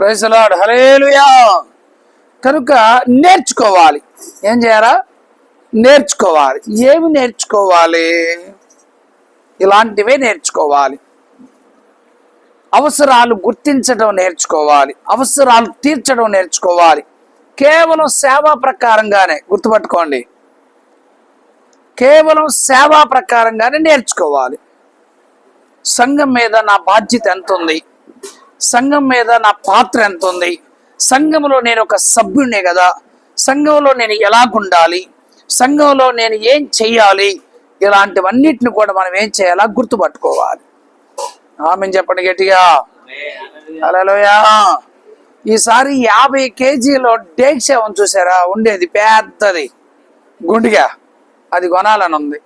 Praise the lord, హల్లెలూయా. కనుక నేర్చుకోవాలి. ఏం చేయాలా? నేర్చుకోవాలి. ఏమి నేర్చుకోవాలి? ఇలాంటివే నేర్చుకోవాలి. అవసరాలు గుర్తించడం నేర్చుకోవాలి, అవసరాలు తీర్చడం నేర్చుకోవాలి. కేవలం సేవా ప్రకారంగానే, గుర్తుపట్టుకోండి, కేవలం సేవా ప్రకారంగానే నేర్చుకోవాలి. సంఘం మీద నా బాధ్యత ఎంత ఉంది, సంఘం మీద నా పాత్ర ఎంత ఉంది, సంఘంలో నేను ఒక సభ్యుడినే కదా, సంఘంలో నేను ఎలాగుండాలి, సంఘంలో నేను ఏం చెయ్యాలి, ఇలాంటివన్నిటిని కూడా మనం ఏం చేయాలా? గుర్తుపట్టుకోవాలి. ఆమేన్ చెప్పండి గట్టిగా. హల్లెలూయా. ఈసారి 50 కేజీల డేక్ష చూసారా? ఉండేది పెద్దది గుండిగా, అది కొనాలని ఉంది.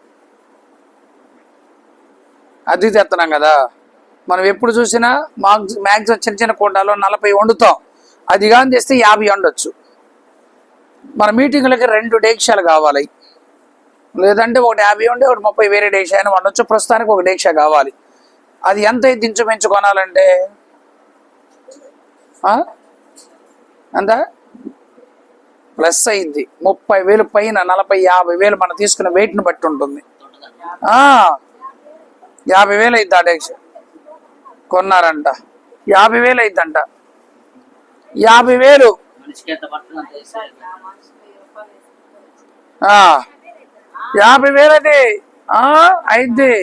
అది తెస్తున్నాం కదా మనం. ఎప్పుడు చూసినా మ్యాక్సిమం చిన్న చిన్న కుండాలో 40 వండుతాం. అది కానీ తెస్తే 50 వండొచ్చు. మన మీటింగులకి 2 డేక్షాలు కావాలి, లేదంటే ఒకటి 50 ఉంటే ఒకటి 30 వేరే డేక్ష అయినా వండొచ్చు. ప్రస్తుతానికి ఒక డేక్ష కావాలి. అది ఎంత దించుమించు కొనాలంటే అంత ప్లస్ అయింది. 30,000 పైన, 40,000-50,000 మనం తీసుకున్న వెయిట్ని బట్టి ఉంటుంది. 50,000 అయిద్ది. ఆ డేక్ష కొన్నారంట, 50,000 అయిద్దంట. 50,000 50,000 అది అయిద్ది.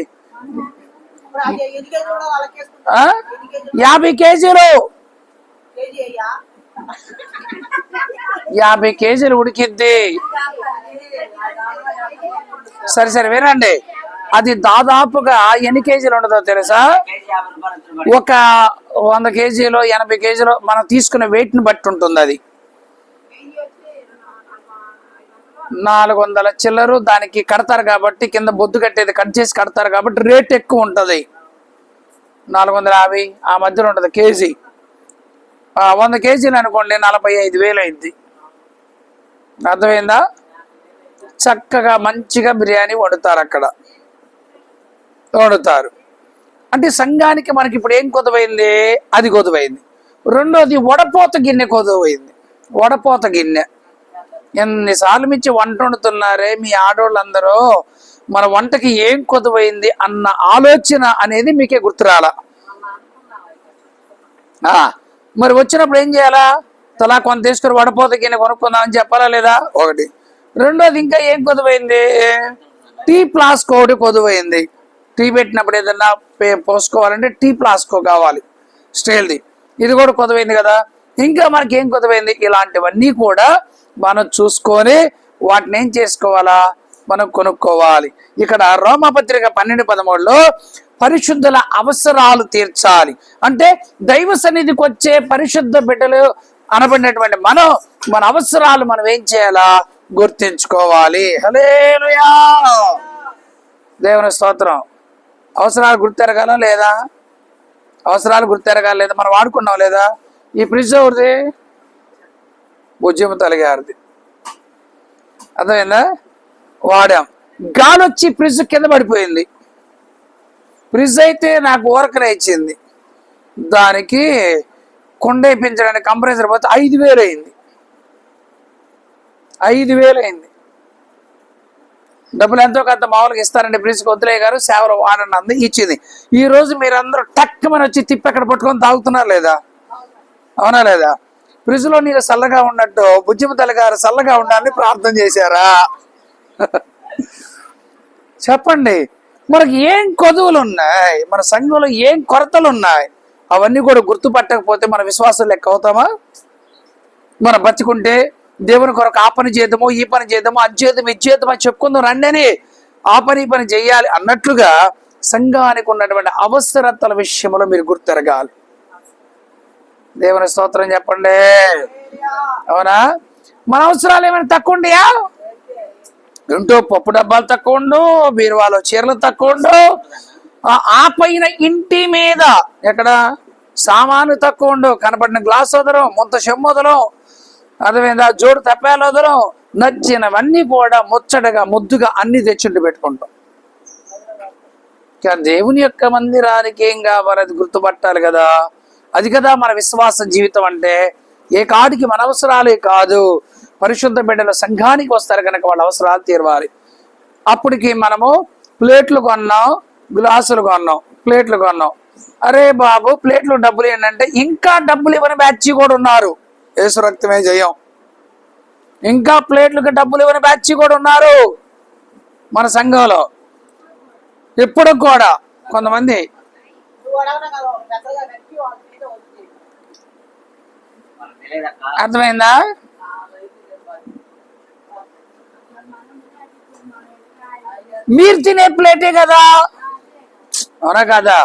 50 కేజీలు, 50 కేజీలు ఉడికిద్ది. సరే వినండి, అది దాదాపుగా ఎన్ని కేజీలు ఉండదో తెలుసా? ఒక 100 కేజీలు, 80 కేజీలు మనం తీసుకునే వెయిట్ని బట్టి ఉంటుంది. అది 400 చిల్లరు దానికి కడతారు కాబట్టి, కింద బొద్దు కట్టేది కట్ చేసి కడతారు కాబట్టి రేట్ ఎక్కువ ఉంటుంది. 450 ఆ మధ్యలో ఉంటుంది కేజీ. 100 కేజీలు అనుకోండి, 45,000 అయింది. అర్థమైందా? చక్కగా మంచిగా బిర్యానీ వండుతారు అక్కడ, వండుతారు. అంటే సంఘానికి మనకి ఇప్పుడు ఏం కొదువైంది? అది కొదువైంది. రెండోది వడపోత గిన్నె కొదువైంది. వడపోత గిన్నె ఎన్నిసార్లు మించి వంట వండుతున్నారే మీ ఆడోళ్ళందరూ, మన వంటకి ఏం కొదువైంది అన్న ఆలోచన అనేది మీకే గుర్తురాలా? మరి వచ్చినప్పుడు ఏం చేయాలా? తలా కొంత తీసుకుని వడపోత గిన్నె కొనుక్కుందామని చెప్పాలా లేదా? ఒకటి. రెండోది ఇంకా ఏం కొదువైంది? టీ ఫ్లాస్క్ ఒకటి కొదువైంది. టీ పెట్టినప్పుడు ఏదన్నా పోసుకోవాలంటే టీ ఫ్లాస్క్ కావాలి, స్టీల్ది. ఇది కూడా కొదువైంది కదా. ఇంకా మనకి ఏం కొదువైంది? ఇలాంటివన్నీ కూడా మనం చూసుకొని వాటిని ఏం చేసుకోవాలా? మనం కొనుక్కోవాలి. ఇక్కడ రోమాపత్రిక 12:13లో పరిశుద్ధుల అవసరాలు తీర్చాలి అంటే, దైవ సన్నిధికి వచ్చే పరిశుద్ధ బిడ్డలు అనబడినటువంటి మన అవసరాలు మనం ఏం చేయాలా? గుర్తించుకోవాలి. హల్లెలూయా, దేవుని స్తోత్రం. అవసరాలు గుర్తెరగాల లేదా? అవసరాలు గుర్తెరగాలి లేదా? మనం వాడుకున్నాం లేదా? ఈ ఫ్రిడ్జ్ ఎవరిది? ఉద్యమ తలిగారిది. అర్థమైందా? వాడాం, గాలి వచ్చి ఫ్రిడ్జ్ కింద పడిపోయింది. ఫ్రిడ్జ్ అయితే నాకు ఊరకనే ఇచ్చింది, దానికి కొండ వేయించడానికి కంప్రెసర్ పోతే 5,000 అయింది. 5,000 అయింది. డబ్బులు ఎంతో కొంత మామూలుగా ఇస్తారండి. ఫ్రిడ్జ్కి వద్దులే గారు, సేవలు వాడండి అంది, ఇచ్చింది. ఈ రోజు మీరందరూ టక్కుమని వచ్చి తిప్పి ఎక్కడ పట్టుకొని తాగుతున్నారు లేదా? అవునా లేదా? ఫ్రిడ్జ్లో నీకు చల్లగా ఉన్నట్టు బుజ్జిమ తల్లి గారు చల్లగా ఉండాలని ప్రార్థన చేశారా? చెప్పండి. మనకి ఏం కొదువులు ఉన్నాయి, మన సంఘంలో ఏం కొరతలు ఉన్నాయి, అవన్నీ కూడా గుర్తుపట్టకపోతే మన విశ్వాసం లెక్క అవుతామా? మనం బతుకుంటే దేవుని కొరకు ఆ పని చేద్దామో, ఈ పని చేద్దామో, అది చేద్దాం, ఇది చేద్దాం అని చెప్పుకుందాం రండి అని, ఆ పని చెయ్యాలి అన్నట్లుగా సంఘానికి ఉన్నటువంటి అవసరతల విషయంలో మీరు గుర్తెరగాలి. దేవుని స్తోత్రం చెప్పండి. అవునా? మన అవసరాలు ఏమైనా తక్కువ ఉండయా? ఇంటో పప్పు డబ్బాలు తక్కువ ఉండు, బీరువాలో చీరలు తక్కువ ఉండు, ఆ పైన ఇంటి మీద ఎక్కడ సామాను తక్కువ ఉండు, కనపడిన గ్లాస్ వదలం, ముంత చెమ్ము వదలం, అర్థమైందా? జోడు తప్పాలు వదలం, నచ్చినవన్నీ కూడా ముచ్చటగా ముద్దుగా అన్ని తెచ్చుండి పెట్టుకుంటాం. దేవుని యొక్క మందిరానికి ఏం కావాలి? అది గుర్తుపట్టాలి కదా. అది కదా మన విశ్వాస జీవితం అంటే. ఏ కాడికి మన అవసరాలే కాదు, పరిశుద్ధ బిడ్డలు సంఘానికి వస్తారు కనుక వాళ్ళ అవసరాలు తీరవాలి. అప్పటికి మనము ప్లేట్లు కొన్నాం, గ్లాసులు కొన్నాం, ప్లేట్లు కొన్నాం. అరే బాబు ప్లేట్లు డబ్బులు ఏంటంటే ఇంకా డబ్బులు ఇవ్వని బ్యాచ్ కూడా ఉన్నారు. యేసు రక్తమే జయం. ఇంకా ప్లేట్లకు డబ్బులు ఇవ్వని బ్యాచ్ కూడా ఉన్నారు మన సంఘంలో. ఇప్పుడు కూడా కొంతమంది అర్థమైందా? మీరు తినే ప్లేటే కదా, అవునా కాదా?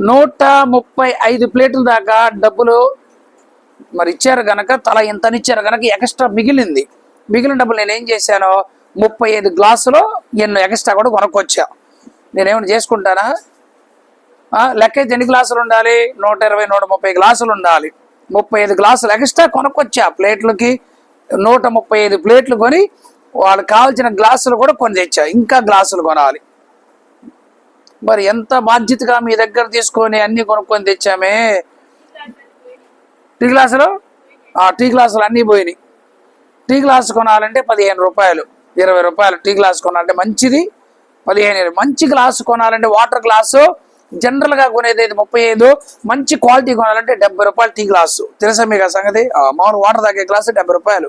135 ప్లేట్ల దాకా డబ్బులు మరి ఇచ్చారు గనక, తల ఇంతనిచ్చారు గనక ఎక్స్ట్రా మిగిలింది. మిగిలిన డబ్బులు నేనేం చేశాను, 35 గ్లాసులు ఎన్నో ఎక్స్ట్రా కూడా కొనుక్కొచ్చా. నేనేమైనా చేసుకుంటానా? లెక్క అయితే ఎన్ని గ్లాసులు ఉండాలి? 120, 130 గ్లాసులు ఉండాలి. 35 గ్లాసులు ఎక్స్ట్రా కొనుక్కొచ్చా ప్లేట్లకి. 135 ప్లేట్లు కొని వాళ్ళకి కావాల్సిన గ్లాసులు కూడా కొని తెచ్చా. ఇంకా గ్లాసులు కొనాలి. మరి ఎంత బాధ్యతగా మీ దగ్గర తీసుకొని అన్ని కొనుక్కొని తెచ్చామే. టీ గ్లాసులు టీ గ్లాసులు అన్నీ పోయినాయి. టీ గ్లాసు కొనాలంటే 15 రూపాయలు, 20 రూపాయలు. టీ గ్లాసు కొనాలంటే మంచిది 15. మంచి గ్లాసు కొనాలంటే వాటర్ గ్లాసు జనరల్గా కొనేది 35. మంచి క్వాలిటీ కొనాలంటే 70 రూపాయలు టీ గ్లాసు. తెలుసా మీకు ఆ సంగతి? మామూలు వాటర్ తాగే గ్లాసు 70 రూపాయలు.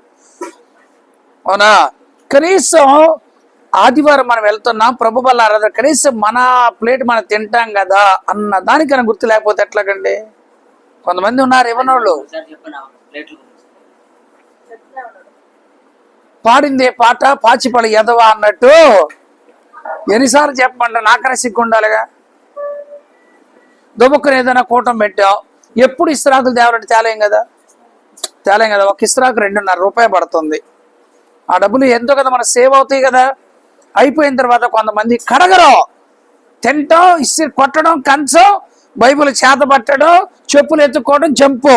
అవునా? కనీసం ఆదివారం మనం వెళ్తున్నాం, ప్రభు వల్ల ఆరాధన, కనీసం మన ప్లేట్ మనం తింటాం కదా అన్న దానికన్నా గుర్తు లేకపోతే ఎట్లాగండి? కొంతమంది ఉన్నారు ఇవ్వనోళ్ళు. పాడిందే పాట పాచిపడి ఎదవా అన్నట్టు ఎన్నిసార్లు చెప్పమంటే నాకనే సిగ్గు ఉండాలిగా. దుబుక్కుని ఏదైనా కూటం పెట్టాం, ఎప్పుడు ఇస్త్రాకులు తేవాలంటే తేలేం కదా. ఒక ఇస్త్రాకు 2.5 రూపాయలు పడుతుంది. ఆ డబ్బులు ఎంతో కదా మనకు సేవ్ అవుతాయి కదా. అయిపోయిన తర్వాత కొంతమంది కడగరు, తింటాం, ఇస్త్రీ కొట్టడం, కంచం, బైబిల్ చేత పట్టడం, చెప్పులు ఎత్తుకోవడం, జంపు.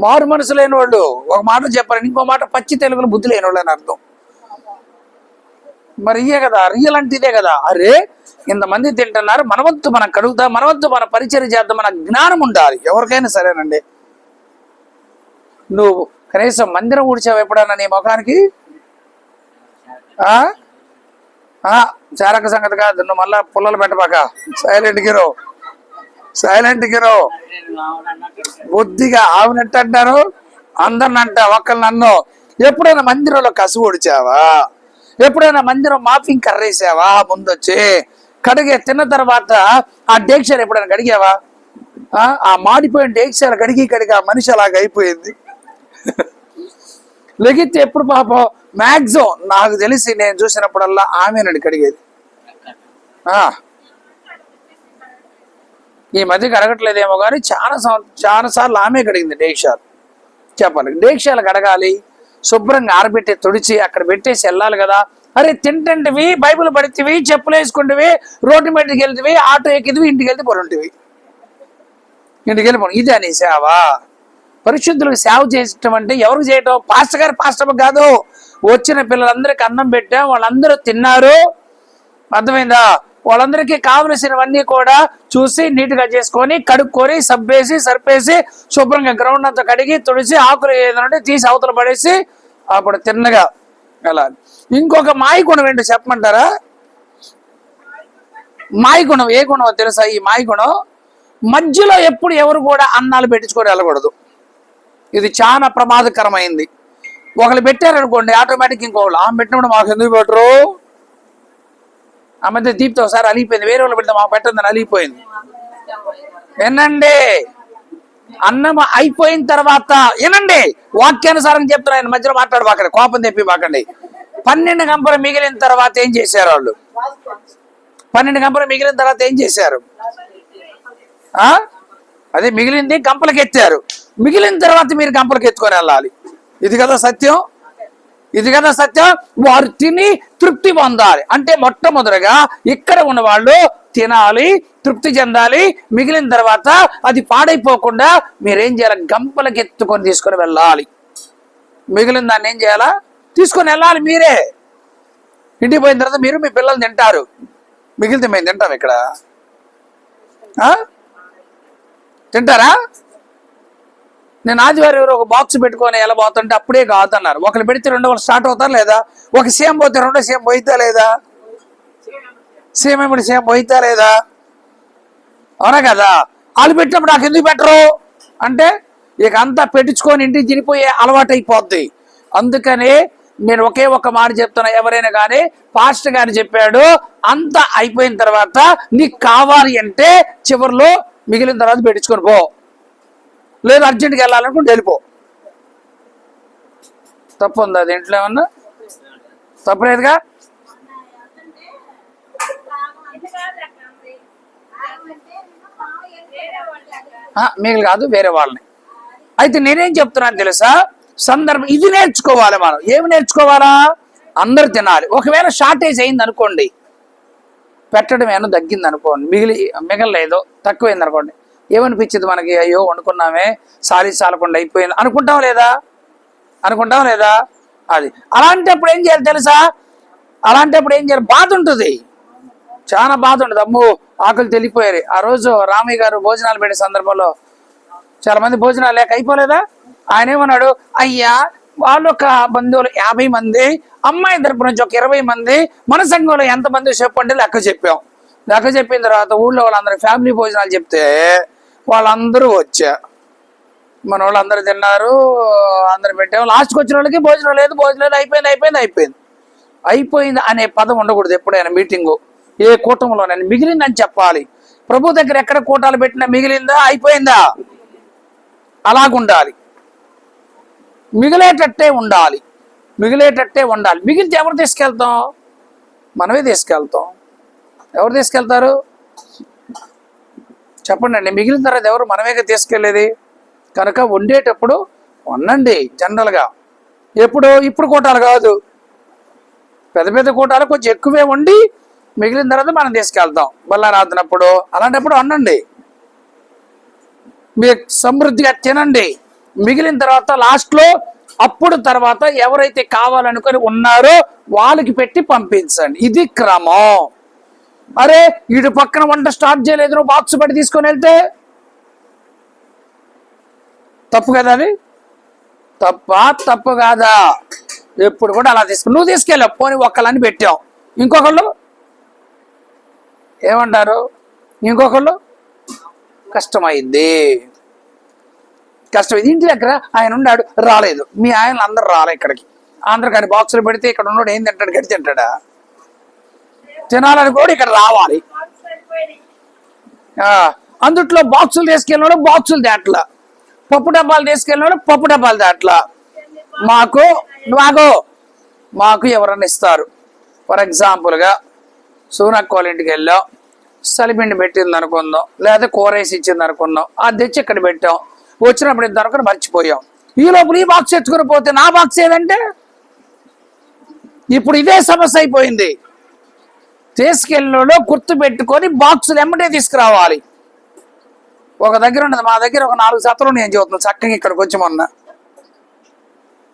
మారు మనసు లేని వాళ్ళు ఒక మాట చెప్పారు, ఇంకో మాట పచ్చి తెలుగులో బుద్ధి లేని వాళ్ళు అని అర్థం. మరి ఇయే కదా రియల్ అంటే, ఇదే కదా. అరే ఇంతమంది తింటున్నారు, మనవంతు మనం కడుగుతాం, మనవంతు మన పరిచయం చేద్దాం, మన జ్ఞానం ఉండాలి ఎవరికైనా సరేనండి. నువ్వు కనీసం మందిరం ఊడ్చావు ఎప్పుడన్నా నీ ముఖానికి? చారక సంగతి కాదు. నువ్వు మళ్ళా పుల్లలు పెట్టబాక, సైలెంట్ గిరో. బుద్ధిగా ఆవునట్టు అంటారు, అందరిని అంట, ఒక్కరిని నన్ను. ఎప్పుడైనా మందిరంలో కసువు ఊడ్చావా? ఎప్పుడైనా మందిరం మాఫింగ్ కర్రేసావా? ముందొచ్చి కడిగే తిన్న తర్వాత ఆ డేక్షాలు ఎప్పుడైనా కడిగావా? ఆ మాడిపోయిన డేక్షాలు కడిగి ఆ మనిషి అలాగ అయిపోయింది. లెగితే ఎప్పుడు పాపం మ్యాక్సిమం నాకు తెలిసి నేను చూసినప్పుడల్లా ఆమెనండి కడిగేది. ఈ మధ్యకి అడగట్లేదేమో కానీ చాలా సార్లు ఆమె కడిగింది డేక్షాలు. చెప్పాలి, డేక్షాలు కడగాలి, శుభ్రంగా ఆరబెట్టి తుడిచి అక్కడ పెట్టేసి వెళ్ళాలి కదా. అరే తింటంటివి, బైబిల్ పడితివి, చెప్పులు వేసుకుంటేవి, రోడ్డు మీదకి వెళ్తివి, ఆటో ఎక్కిదివి, ఇంటికి వెళ్తే పొరుంటివి, ఇంటికి వెళ్ళిపోను. ఇది అని సేవ. పరిశుద్ధులకు సేవ చేయటం అంటే ఎవరికి చేయటం? పాస్టర్ కాదు. వచ్చిన పిల్లలందరికీ అన్నం పెట్టాం, వాళ్ళందరూ తిన్నారు. అర్థమైందా? వాళ్ళందరికీ కావలసినవన్నీ కూడా చూసి నీట్గా చేసుకొని కడుక్కొని సర్పేసి శుభ్రంగా గ్రౌండ్ అంతా కడిగి తుడిసి ఆకులు ఏదంటే తీసి అవతల పడేసి అప్పుడు తిన్నగా వెళ్ళాలి. ఇంకొక మాయ గుణం ఏంటో చెప్పమంటారా? మాయ గుణం ఏ గుణం తెలుసా? ఈ మాయ గుణం మధ్యలో ఎప్పుడు ఎవరు కూడా అన్నాలు పెట్టించుకొని వెళ్ళకూడదు. ఇది చాలా ప్రమాదకరమైంది. ఒకళ్ళు పెట్టారనుకోండి, ఆటోమేటిక్ ఇంకోళ్ళు ఆమె పెట్టినప్పుడు మాకు ఎందుకు పెట్టరు? ఆ మధ్య దీప్తో ఒకసారి అలిగిపోయింది, వేరే వాళ్ళు పెడితే మాకు పెట్టదని అలిగిపోయింది. వినండి, అన్నం అయిపోయిన తర్వాత వినండి, వాక్యానుసారం చెప్తున్నా, ఆయన మధ్యలో మాట్లాడబాకండి, కోపం తెప్పిబాకండి. 12 గంపలు మిగిలిన తర్వాత ఏం చేశారు వాళ్ళు? 12 గంపలు మిగిలిన తర్వాత ఏం చేశారు? అదే మిగిలింది గంపలకి ఎత్తారు. మిగిలిన తర్వాత మీరు గంపలకి ఎత్తుకొని వెళ్ళాలి. ఇది కదా సత్యం. వారు తిని తృప్తి పొందాలి అంటే మొట్టమొదటిగా ఇక్కడ ఉన్న వాళ్ళు తినాలి, తృప్తి చెందాలి. మిగిలిన తర్వాత అది పాడైపోకుండా మీరేం చేయాలి? గంపలకి ఎత్తుకొని తీసుకొని వెళ్ళాలి. మిగిలిన దాన్ని ఏం చేయాలా? తీసుకొని వెళ్ళాలి. మీరే ఇంటికి పోయిన తర్వాత మీరు మీ పిల్లలు తింటారు, మిగిలితే మేము తింటాం ఇక్కడ. తింటారా? నేను ఆదివారం ఎవరు ఒక బాక్స్ పెట్టుకొని ఎలా పోతుంటే అప్పుడే కాదన్నారు. ఒకరు పెడితే రెండో వాళ్ళు స్టార్ట్ అవుతారు లేదా? ఒక సేమ్ పోతే రెండో సేమ్ పోయితా లేదా? సేమ్ ఇప్పుడు సేమ్ పోయితా లేదా? అవునా కదా? వాళ్ళు పెట్టినప్పుడు నాకు ఎందుకు పెట్టరు అంటే ఇక అంతా పెట్టించుకొని ఇంటికి తినిపోయే అలవాటు అయిపోద్ది. అందుకని నేను ఒకే ఒక్క మాట చెప్తున్నా, ఎవరైనా కానీ పాస్టర్ గారు చెప్పాడు, అంతా అయిపోయిన తర్వాత నీకు కావాలి అంటే చివరిలో మిగిలిన తర్వాత పెట్టించుకొని పో, లేదు అర్జెంట్గా వెళ్ళాలనుకుంటే వెళ్ళిపో. తప్పు ఉంది అది? ఇంట్లో ఏమన్నా తప్పలేదుగా? మిగిలి కాదు, వేరే వాళ్ళని. అయితే నేనేం చెప్తున్నాను తెలుసా, సందర్భం ఇది నేర్చుకోవాలి. మనం ఏమి నేర్చుకోవాలా? అందరు తినాలి. ఒకవేళ షార్టేజ్ అయింది అనుకోండి, పెట్టడం ఏమో తగ్గింది అనుకోండి, మిగలలేదు తక్కువైంది అనుకోండి, ఏమనిపించింది మనకి? అయ్యో వండుకున్నామే, సాలకుండా అయిపోయింది అనుకుంటాం లేదా? అది అలాంటప్పుడు ఏం చేయాలి తెలుసా? బాధ ఉంటుంది, చాలా బాధ ఉంటుంది. అమ్మో ఆకులు తెలిపోయారు. ఆ రోజు రామయ్య గారు భోజనాలు పెట్టే సందర్భంలో చాలా మంది భోజనాలు లేక అయిపోలేదా? ఆయన ఏమన్నాడు, అయ్యా వాళ్ళు ఒక బంధువులు 50 మంది, అమ్మాయి తరపు నుంచి ఒక 20 మంది, మన సంఘంలో ఎంతమంది చెప్పండి లెక్క చెప్పాం. లెక్క చెప్పిన తర్వాత ఊళ్ళో వాళ్ళందరూ ఫ్యామిలీ భోజనాలు చెప్తే వాళ్ళందరూ వచ్చా, మన వాళ్ళు అందరూ తిన్నారు, అందరు పెట్టాము. లాస్ట్కి వచ్చిన వాళ్ళకి భోజనం లేదు, అయిపోయింది అనే పదం ఉండకూడదు ఎప్పుడైనా మీటింగు, ఏ కూటమిలోనైనా. మిగిలిందని చెప్పాలి. ప్రభు దగ్గర ఎక్కడ కూటాలు పెట్టినా మిగిలిందా అయిపోయిందా అలాగుండాలి. మిగిలేటట్టే ఉండాలి. మిగిలితే ఎవరు తీసుకెళ్తాం? మనమే తీసుకెళ్తాం. ఎవరు తీసుకెళ్తారు చెప్పండి అండి? మిగిలిన తర్వాత ఎవరు? మనమేగా తీసుకెళ్ళేది. కనుక వండేటప్పుడు వండండి జనరల్గా. ఇప్పుడు కూటాలు కాదు, పెద్ద కూటాలు కొంచెం ఎక్కువే వండి మిగిలిన తర్వాత మనం తీసుకెళ్తాం బల్లారాధనప్పుడు. అలాంటప్పుడు వండండి, మీరు సమృద్ధిగా తినండి. మిగిలిన తర్వాత లాస్ట్లో తర్వాత ఎవరైతే కావాలనుకొని ఉన్నారో వాళ్ళకి పెట్టి పంపించండి. ఇది క్రమం. అరే ఇటు పక్కన వంట స్టార్ట్ చేయలేదు, నువ్వు బాక్స్ పెట్టి తీసుకొని వెళ్తే తప్పు కదా? అది తప్పు కాదా? ఎప్పుడు కూడా అలా నువ్వు తీసుకెళ్ళావు, పోనీ ఒక్కళ్ళని పెట్టావు, ఇంకొకళ్ళు ఏమంటారు? ఇంకొకళ్ళు కష్టమైంది. ఇంటి దగ్గర ఆయన ఉన్నాడు, రాలేదు. మీ ఆయన అందరు రాలే ఇక్కడికి, అందరు కానీ బాక్సులు పెడితే ఇక్కడ ఉన్నాడు ఏం తింటాడు? గడి తింటాడా? తినాలని కూడా ఇక్కడ రావాలి. అందుట్లో బాక్సులు తీసుకెళ్ళినాడు, బాక్సులు దాట్లా. పప్పు డబ్బాలు తీసుకెళ్ళినాడు, పప్పు డబ్బాలు దాట్లా. మాకు ఎవరన్నా ఇస్తారు. ఫర్ ఎగ్జాంపుల్గా సూనక్క వాళ్ళ ఇంటికి వెళ్ళాం, సలిపిండి పెట్టింది అనుకుందాం, లేదా కూర వేసి ఇచ్చింది అనుకుందాం, అది తెచ్చి ఇక్కడ పెట్టాం. వచ్చినప్పుడు ఇద్దరు అనుకుని మర్చిపోయాం. ఈ లోపల ఈ బాక్స్ ఎత్తుకుని పోతే నా బాక్స్ ఏదంటే ఇప్పుడు ఇదే సమస్య అయిపోయింది. తీసుకెళ్ళినోడు గుర్తు పెట్టుకొని బాక్సులు ఎమ్మటే తీసుకురావాలి. ఒక దగ్గర ఉండదు, మా దగ్గర ఒక 4 సత్తలు నేను చూస్తున్నాను చక్కగా. ఇక్కడికి వచ్చి మొన్న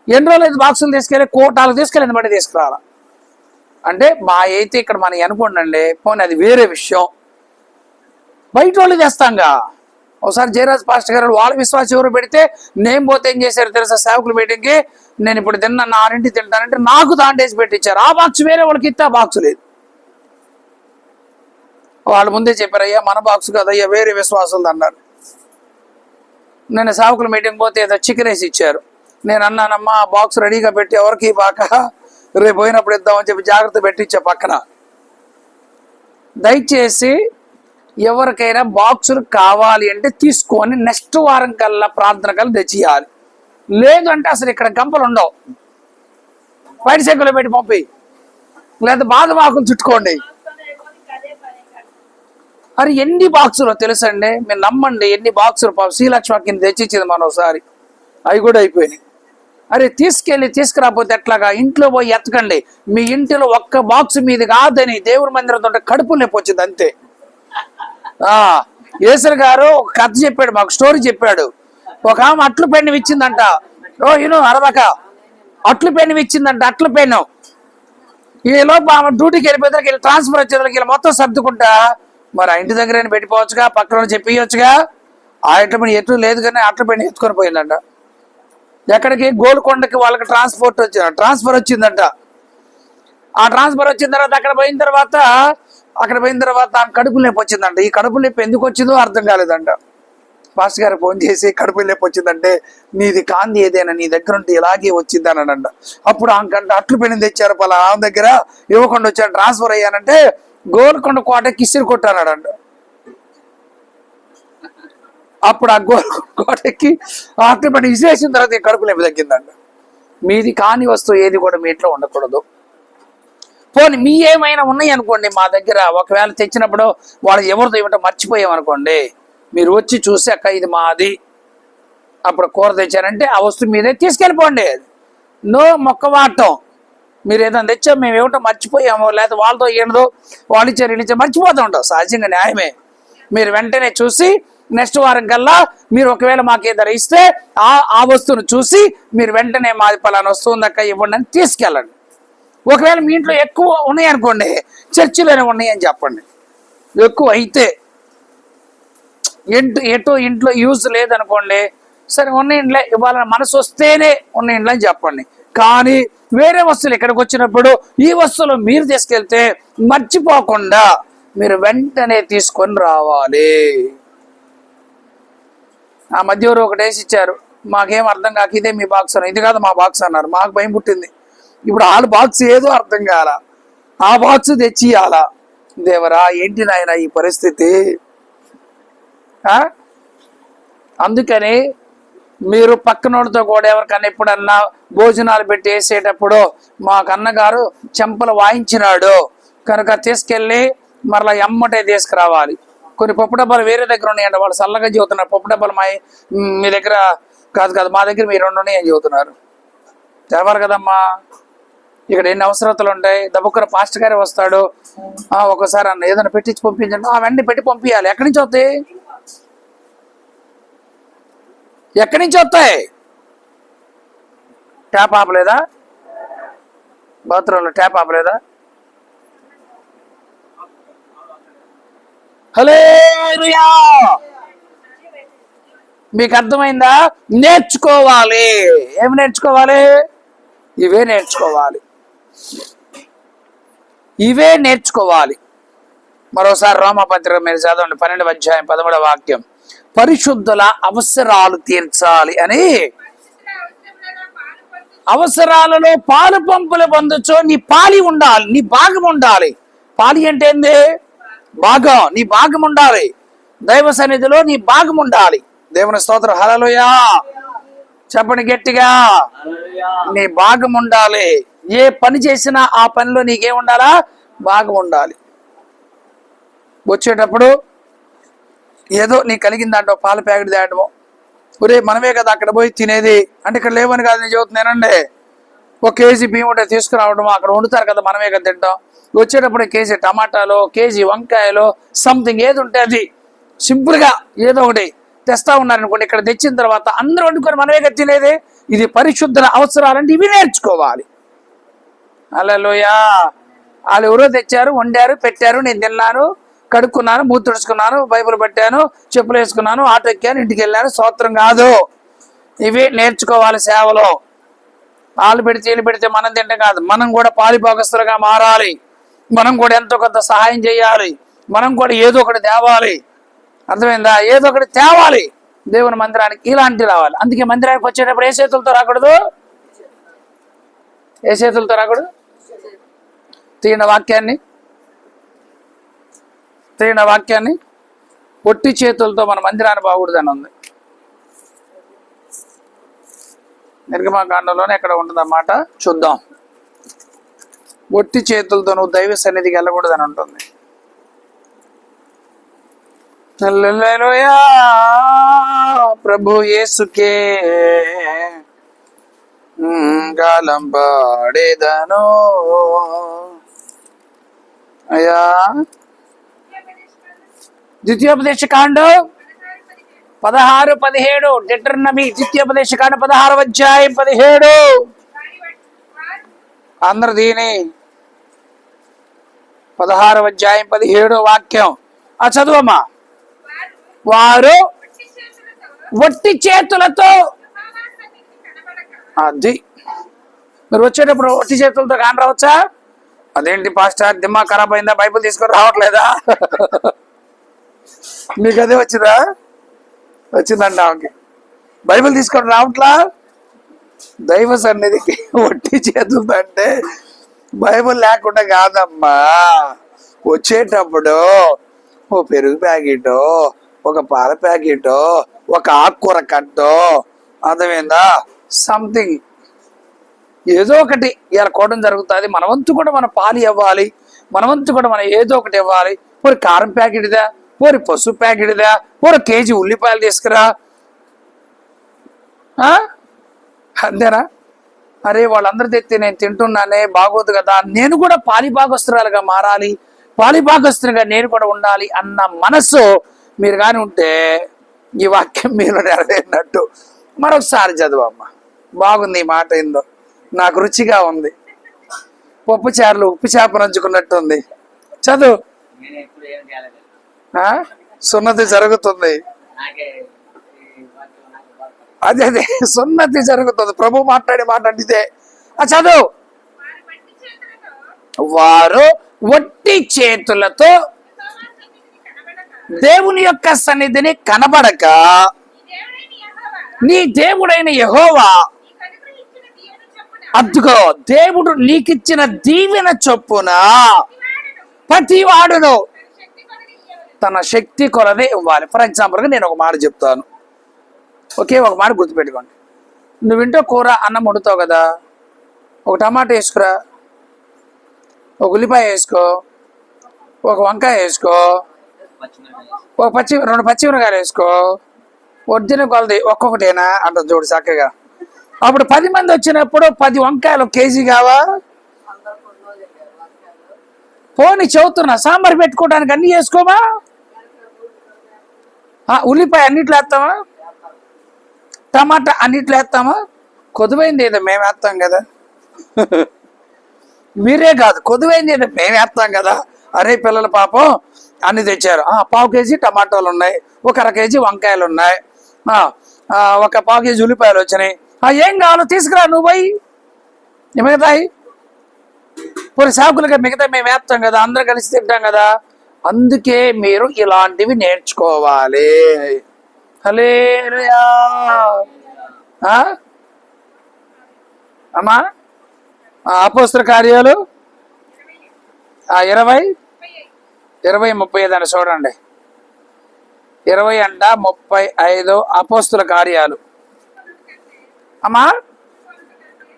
ఎన్ని రోజులు అయితే బాక్సులు తీసుకెళ్ళి కోటాలు తీసుకెళ్ళి బట్టి తీసుకురావాలి అంటే మా అయితే ఇక్కడ మనం అనుకోండి, పోనీ అది వేరే విషయం. బయట వాళ్ళు చేస్తాంగా. ఒకసారి జయరాజ్ పాస్టర్ గారు వాళ్ళ విశ్వాసం ఎవరు పెడితే నేను పోతే ఏం చేశారు తెలుసా? సేవకుల మీటింగ్కి నేను ఇప్పుడు తిన్నా 6 తింటానంటే నాకు దాంటేసి పెట్టించారు. ఆ బాక్స్ వేరే వాళ్ళకి ఇస్తే ఆ బాక్స్ లేదు. వాళ్ళు ముందే చెప్పారు, అయ్యా మన బాక్స్ కదయ్యా వేరే విశ్వాసం అన్నారు. నేను సేవకుల మీటింగ్ పోతే ఏదో చికెన్ వేసి ఇచ్చారు. నేను అన్నానమ్మా బాక్స్ రెడీగా పెట్టి ఎవరికి బాక రేపు పోయినప్పుడు ఇద్దామని చెప్పి జాగ్రత్త పెట్టించా పక్కన. దయచేసి ఎవరికైనా బాక్సులు కావాలి అంటే తీసుకొని నెక్స్ట్ వారం కల్లా ప్రార్థన కల్లా తెచ్చియాలి. లేదు అంటే అసలు ఇక్కడ గంపలు ఉండవు, బయట సైకిల్లో పెట్టి పంపి, లేదా బాదం ఆకులు చుట్టుకోండి. అరే ఎన్ని బాక్సులు తెలుసండి, మీరు నమ్మండి, ఎన్ని బాక్సులు శ్రీలక్ష్మి తెచ్చిచ్చింది మనం ఒకసారి, అవి కూడా అయిపోయినాయి. అరే తీసుకురాకపోతే ఎట్లాగా? ఇంట్లో పోయి ఎత్తకండి. మీ ఇంటిలో ఒక్క బాక్స్ మీది కాదని దేవుడి మందిరంతో కడుపు నొప్పి వచ్చింది అంతే. యేసర్ గారు ఒక కథ చెప్పాడు, మాకు స్టోరీ చెప్పాడు. ఒక ఆమె అట్లు పెన్ను ఇచ్చిందంట. అరవక అట్లు పెన్ను ఇచ్చిందంట, అట్లు పెన్ను. ఈ లోపు ఆమె డ్యూటీకి వెళ్ళిపోతే ట్రాన్స్ఫర్ వచ్చేదానికి మొత్తం సర్దుకుంటా, మరి ఆ ఇంటి దగ్గర పెట్టిపోవచ్చుగా, పక్కన చెప్పియొచ్చుగా. ఆ అట్లపని ఎటు లేదు కానీ అట్లపని ఎత్తుకొని పోయిందంట. ఎక్కడికి? గోల్కొండకి వాళ్ళకి ట్రాన్స్ఫర్ వచ్చిందంట. ఆ ట్రాన్స్ఫర్ వచ్చిన తర్వాత అక్కడ పోయిన తర్వాత కడుపు నొప్పి వచ్చిందంట. ఈ కడుపు నొప్పి ఎందుకు వచ్చిందో అర్థం కాలేదంట. పాస్టర్ గారు ఫోన్ చేసి కడుపు నొప్పి వచ్చిందంటే నీది కాంతి ఏదైనా నీ దగ్గర ఉంటే ఇలాగే వచ్చింది అన్నాడంట. అప్పుడు ఆమెకంట అట్లు పెని తెచ్చారు పలా ఆమె దగ్గర ఇవ్వకుండా వచ్చాను, ట్రాన్స్ఫర్ అయ్యానంటే గోల్కొండ కోట కిసిరి కొట్టానంట. అప్పుడు ఆ గోల్కొండ కోటకి అట్లు పెని విసిరేసిన తర్వాత ఈ కడుపు నొప్పి తగ్గిందంట. మీది కాని వస్తువు ఏది కూడా మీ ఇంట్లో ఉండకూడదు. పోనీ మీ ఏమైనా ఉన్నాయి అనుకోండి మా దగ్గర, ఒకవేళ తెచ్చినప్పుడు వాళ్ళు ఎవరితో ఇవ్వటం మర్చిపోయామనుకోండి, మీరు వచ్చి చూసి అక్క ఇది మాది, అప్పుడు కూర తెచ్చారంటే ఆ వస్తువు మీదే తీసుకెళ్ళిపోండి. నో మొక్క వాడటం. మీరు ఏదైనా తెచ్చా మేము ఇవ్వటం మర్చిపోయామో, లేకపోతే వాళ్ళతో ఏందో వాళ్ళు ఇచ్చారు వీళ్ళు ఇచ్చారు మర్చిపోతూ ఉంటాం, సహజంగా న్యాయమే. మీరు వెంటనే చూసి నెక్స్ట్ వారం కల్లా మీరు ఒకవేళ మాకు ఏదైనా ఇస్తే ఆ వస్తువును చూసి మీరు వెంటనే మాది పలానా వస్తువు ఉందక్క ఇవ్వండి అని తీసుకెళ్ళండి. ఒకవేళ మీ ఇంట్లో ఎక్కువ ఉన్నాయనుకోండి, చర్చిలోనే ఉన్నాయని చెప్పండి. ఎక్కువ అయితే ఇంట్లో యూజ్ లేదనుకోండి, సరే ఉన్న ఇంట్లో ఇవ్వాలని మనసు వస్తేనే ఉన్న ఇంట్లో అని చెప్పండి. కానీ వేరే వస్తువులు ఇక్కడికి వచ్చినప్పుడు ఈ వస్తువులు మీరు తీసుకెళ్తే మర్చిపోకుండా మీరు వెంటనే తీసుకొని రావాలి. ఆ మధ్య ఎవరు ఒకటి వేసి ఇచ్చారు, మాకేం అర్థం కాక ఇదే మీ బాక్స్ అన్నారు. ఇది కాదు మా బాక్స్ అన్నారు. మాకు భయం పుట్టింది. ఇప్పుడు వాళ్ళ బాక్స్ ఏదో అర్థం కాల, ఆ బాక్స్ తెచ్చి ఇవ్వాలా. దేవరా ఏంటి నాయన ఈ పరిస్థితి? అందుకని మీరు పక్కనోడితో కూడా ఎవరికన్నా ఎప్పుడన్నా భోజనాలు పెట్టి వేసేటప్పుడు మాకు అన్నగారు చెంపలు వాయించినాడు కనుక తీసుకెళ్ళి మరలా ఎమ్మటే తీసుకురావాలి. కొన్ని పప్పు డబ్బాలు వేరే దగ్గర ఉన్నాయండి, వాళ్ళు చల్లగా చెబుతున్నారు. పప్పు డబ్బాలు మీ దగ్గర కాదు మా దగ్గర మీరు 2 ఉన్నాయని చెబుతున్నారు. తెలవాలి కదమ్మా, ఇక్కడ ఎన్ని అవసరతలు ఉంటాయి. దబ్బుక్కర పాస్టర్ గారే వస్తాడు, ఒకసారి అన్న ఏదైనా పెట్టించి పంపించండి, అవన్నీ పెట్టి పంపించాలి. ఎక్కడి నుంచి వస్తాయి? ఎక్కడి నుంచి వస్తాయి? ట్యాప్ ఆపలేదా? బాత్రూంలో ట్యాప్ ఆపలేదా? హల్లెలూయా! మీకు అర్థమైందా? నేర్చుకోవాలి. ఏమి నేర్చుకోవాలి? ఇవే నేర్చుకోవాలి. మరోసారి రోమాపత్రిక మీరు చదవండి, 12వ అధ్యాయం 13వ వాక్యం. పరిశుద్ధుల అవసరాలు తీర్చాలి అని, అవసరాలలో పాలు పంపులు పొందొచ్చు. నీ పాలి ఉండాలి, నీ భాగం ఉండాలి. పాలి అంటే ఏంది? భాగం. నీ భాగం ఉండాలి. దైవ సన్నిధిలో నీ భాగం ఉండాలి. దేవుని స్తోత్రం. హల్లెలూయా చెప్పండి గట్టిగా. నీ భాగం ఉండాలి. ఏ పని చేసినా ఆ పనిలో నీకేం ఉండాలా? భాగం ఉండాలి. వచ్చేటప్పుడు ఏదో నీ కలిగిన దాంట్లో పాల ప్యాకెట్ తేయడము, ఒరే మనమే కదా అక్కడ పోయి తినేది అంటే ఇక్కడ లేవని కాదు నేను చెబుతున్నానండి. 1 కేజీ బియ్యం ఉంటే తీసుకురావడము, అక్కడ వండుతారు కదా మనమే కదా తింటాం. వచ్చేటప్పుడు కేజీ టమాటాలు, కేజీ వంకాయలు, సంథింగ్ ఏది ఉంటే అది సింపుల్గా ఏదో ఒకటి తెస్తా ఉన్నారనుకోండి. ఇక్కడ తెచ్చిన తర్వాత అందరూ వండుకొని మనమే కదా తినేది. ఇది పరిశుద్ధ అవసరాలంటే ఇవి నేర్చుకోవాలి. హల్లెలూయా. వాళ్ళు ఎవరో తెచ్చారు, వండారు, పెట్టారు, నేను తిన్నాను, కడుక్కున్నాను, మూతి తుడుచుకున్నాను, బైబిల్ పట్టాను, చెప్పులు వేసుకున్నాను, ఆటో ఎక్కాను, ఇంటికి వెళ్ళాను. స్తోత్రం కాదు. ఇవి నేర్చుకోవాలి సేవలో. పాలు పెడితే నీళ్ళు పెడితే మనం తింటే కాదు, మనం కూడా పాలిభాగస్తులుగా మారాలి. మనం కూడా ఎంతో కొంత సహాయం చేయాలి. మనం కూడా ఏదో ఒకటి తేవాలి. అర్థమైందా? ఏదో ఒకటి తేవాలి దేవుని మందిరానికి. ఇలాంటి రావాలి. అందుకే మందిరానికి వచ్చేటప్పుడు ఏ చేతులతో రాకూడదు? ఏ చేతులతో రాకూడదు? తీన వాక్యాన్ని పొట్టి చేతులతో మన మందిరాన్ని బాగూడదని ఉంది. నిర్గమకాండంలోనే ఎక్కడ ఉంటుంది అన్నమాట, చూద్దాం. ఒట్టి చేతులతో నువ్వు దైవ సన్నిధికి వెళ్ళకూడదని ఉంటుంది. హల్లెలూయా ప్రభు యేసుకే గాలం పాడేదను. అయ్యా ద్వితీయోపదేశ కాండం 16-17, డిటర్నమీ ద్వితీయోపదేశ కాండం 16వ అధ్యాయం 17. అందరు దీని 16వ అధ్యాయం 17వ వాక్యం చదువమ్మా. వారు వట్టి చేతులతో. అది మీరు వచ్చేటప్పుడు వట్టి చేతులతో కాని రావచ్చా? అదేంటి పాస్టర్ దిమ్మా ఖరాబ్ అయిందా, బైబిల్ తీసుకొని రావట్లేదా? మీకు అదే వచ్చిందా? వచ్చిందండి ఆమెకి. బైబిల్ తీసుకొని రావట్లా? దైవ సన్నిధికి వట్టి చేతులతో అంటే బైబిల్ లేకుండా కాదమ్మా. వచ్చేటప్పుడు ఓ పెరుగు ప్యాకెట్, ఒక పాల ప్యాకెట్, ఒక ఆకుకూర కట్టో, అర్థమైందా, సంథింగ్ ఏదో ఒకటి ఇలా కోవడం జరుగుతుంది. మన వంతు కూడా మన పాలు ఇవ్వాలి, మన వంతు కూడా మనం ఏదో ఒకటి ఇవ్వాలి. ఒక కారం ప్యాకెట్దా, ఒక పసుపు ప్యాకెట్దా, ఒక కేజీ ఉల్లిపాయలు తీసుకురా. అంతేనా? అరే వాళ్ళందరూ తెస్తే నేను తింటున్నానే, బాగోదు కదా, నేను కూడా పాలిభాగస్తురాలుగా మారాలి, పాలిభాగస్తునిగా నేను కూడా ఉండాలి అన్న మనసు మీరు కానీ ఉంటే ఈ వాక్యం మీరు నెరవేరినట్టు. మరొకసారి చదువమ్మా. బాగుంది ఈ మాట, ఏందో నాకు రుచిగా ఉంది. పప్పు చారులు ఉప్పు చేప నంచుకున్నట్టుంది. చదువు. సున్నతి జరుగుతుంది. అదే అదే సున్నతి జరుగుతుంది. ప్రభు మాట్లాడే మాట అంటే ఇదే. చదువు. వారు వట్టి చేతులతో దేవుని యొక్క సన్నిధిని కనబడక నీ దేవుడైన యెహోవా, అద్దుకో దేవుడు నీకిచ్చిన దీవెన చొప్పున ప్రతి వాడును తన శక్తి కొలదే ఇవ్వాలి. ఫర్ ఎగ్జాంపుల్గా నేను ఒక మాట చెప్తాను, ఒకే ఒక మాట గుర్తుపెట్టుకోండి. నువ్వు ఇంటో కూర అన్నం వండుతావు కదా, ఒక టమాటా వేసుకురా, ఒక ఉల్లిపాయ వేసుకో, ఒక వంకాయ వేసుకో, ఒక రెండు పచ్చిమిరకాయలు వేసుకో, వడ్డిన కొలది ఒక్కొక్కటేనా అంటారు చూడు చక్కగా. అప్పుడు 10 మంది వచ్చినప్పుడు 10 వంకాయలు కేజీ కావా? పోనీ చెబుతున్నా, సాంబార్ పెట్టుకోవడానికి అన్ని వేసుకోమా? ఉల్లిపాయ అన్నిట్లో వేస్తామా? టమాటా అన్నిట్లో వేస్తామా? కొదువైంది ఏదో మేము వేస్తాం కదా. మీరే కాదు, కొదువైంది ఏదో మేము వేస్తాం కదా. అరే పిల్లల పాపం అన్ని తెచ్చారు, 1/4 కేజీ టమాటాలు ఉన్నాయి, ఒక 1/2 కేజీ వంకాయలు ఉన్నాయి, ఒక 1/4 కేజీ ఉల్లిపాయలు వచ్చినాయి, ఏం కావాలో తీసుకురా నువ్వు పోయి. మిగతాయి కొన్ని సాకులుగా మిగతా మేము వేస్తాం కదా, అందరూ కలిసి తింటాం కదా. అందుకే మీరు ఇలాంటివి నేర్చుకోవాలి. హల్లెలూయా. అమ్మా అపోస్తల కార్యాలు 20:35 అని చూడండి. 20 అంట 35 అపోస్తల కార్యాలు. అమ్మా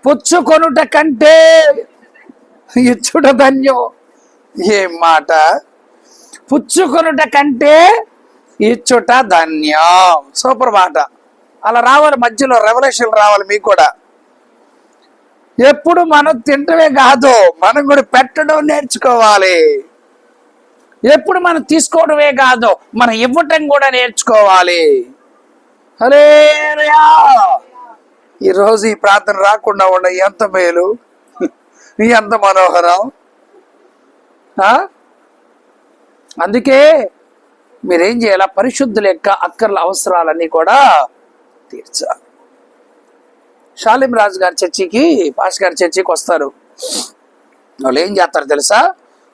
పుచ్చుకొనుట కంటే ఇచ్చుట ధన్యం. ఏం మాట! పుచ్చుకొనుట కంటే ఇచ్చుట ధన్యం. సూపర్ మాట. అలా రావాలి, మధ్యలో రెవల్యూషన్ రావాలి మీకు కూడా. ఎప్పుడు మనం తింటమే కాదు, మనం కూడా పెట్టడం నేర్చుకోవాలి. ఎప్పుడు మనం తీసుకోవడమే కాదు, మనం ఇవ్వటం కూడా నేర్చుకోవాలి. హల్లెలూయా. ఈరోజు ఈ ప్రార్థన రాకుండా ఉండ ఎంత మేలు, ఎంత మనోహరం. అందుకే మీరేం చేయాల? పరిశుద్ధుల యొక్క అక్కర్ల అవసరాలన్నీ కూడా తీర్చాలి. షాలిం రాజు గారి చర్చికి, పాస్ గారి చర్చికి వస్తారు. వాళ్ళు ఏం చేస్తారు తెలుసా?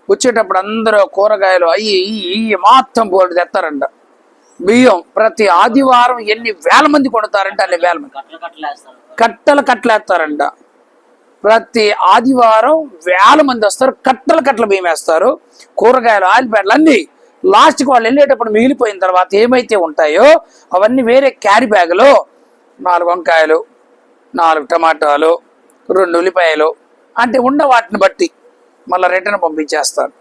వచ్చేటప్పుడు అందరూ కూరగాయలు అయ్యి మొత్తం బోర్డు తెస్తారంట. బియ్యం ప్రతి ఆదివారం ఎన్ని వేల మంది కొడతారంట, అన్ని వేల మంది కట్టలేస్తారంట. ప్రతి ఆదివారం వేల మంది వస్తారు, కట్టల బియ్యం వేస్తారు, కూరగాయలు, ఆయిల్ ప్యాకెట్లు అన్ని. లాస్ట్కి వాళ్ళు వెళ్ళేటప్పుడు మిగిలిపోయిన తర్వాత ఏమైతే ఉంటాయో అవన్నీ వేరే క్యారీ బ్యాగులో 4 వంకాయలు, 4 టమాటాలు, 2 ఉల్లిపాయలు అంటే ఉన్న వాటిని బట్టి మళ్ళీ రిటర్న్ పంపించేస్తారు.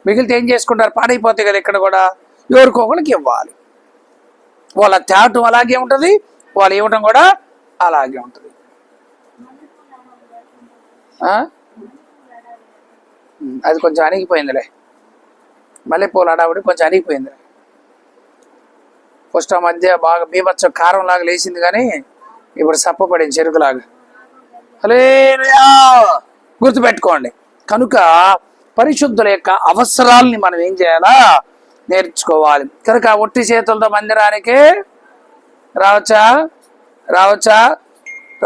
మిగిలితే ఏం చేసుకుంటారు? పాడైపోతాయి కదా. ఇక్కడ కూడా ఎవరికొకరికి ఇవ్వాలి. వాళ్ళ తేవటం అలాగే ఉంటుంది, వాళ్ళు ఇవ్వటం కూడా అలాగే ఉంటుంది. అది కొంచెం అణిగిపోయిందిలే, మళ్ళీ పూల అడావిడి కొంచెం అణిగిపోయిందిలే. ఫస్ట్ ఆ మధ్య బాగా బీభత్స కారం లాగా లేచింది, కానీ ఇప్పుడు సప్పపడింది చెరుకులాగా. హల్లెలూయా. గుర్తుపెట్టుకోండి. కనుక పరిశుద్ధుల యొక్క అవసరాలని మనం ఏం చేయాలా? నేర్చుకోవాలి. కనుక ఒట్టి చేతులతో మందిరానికి రావచ్చా రావచ్చా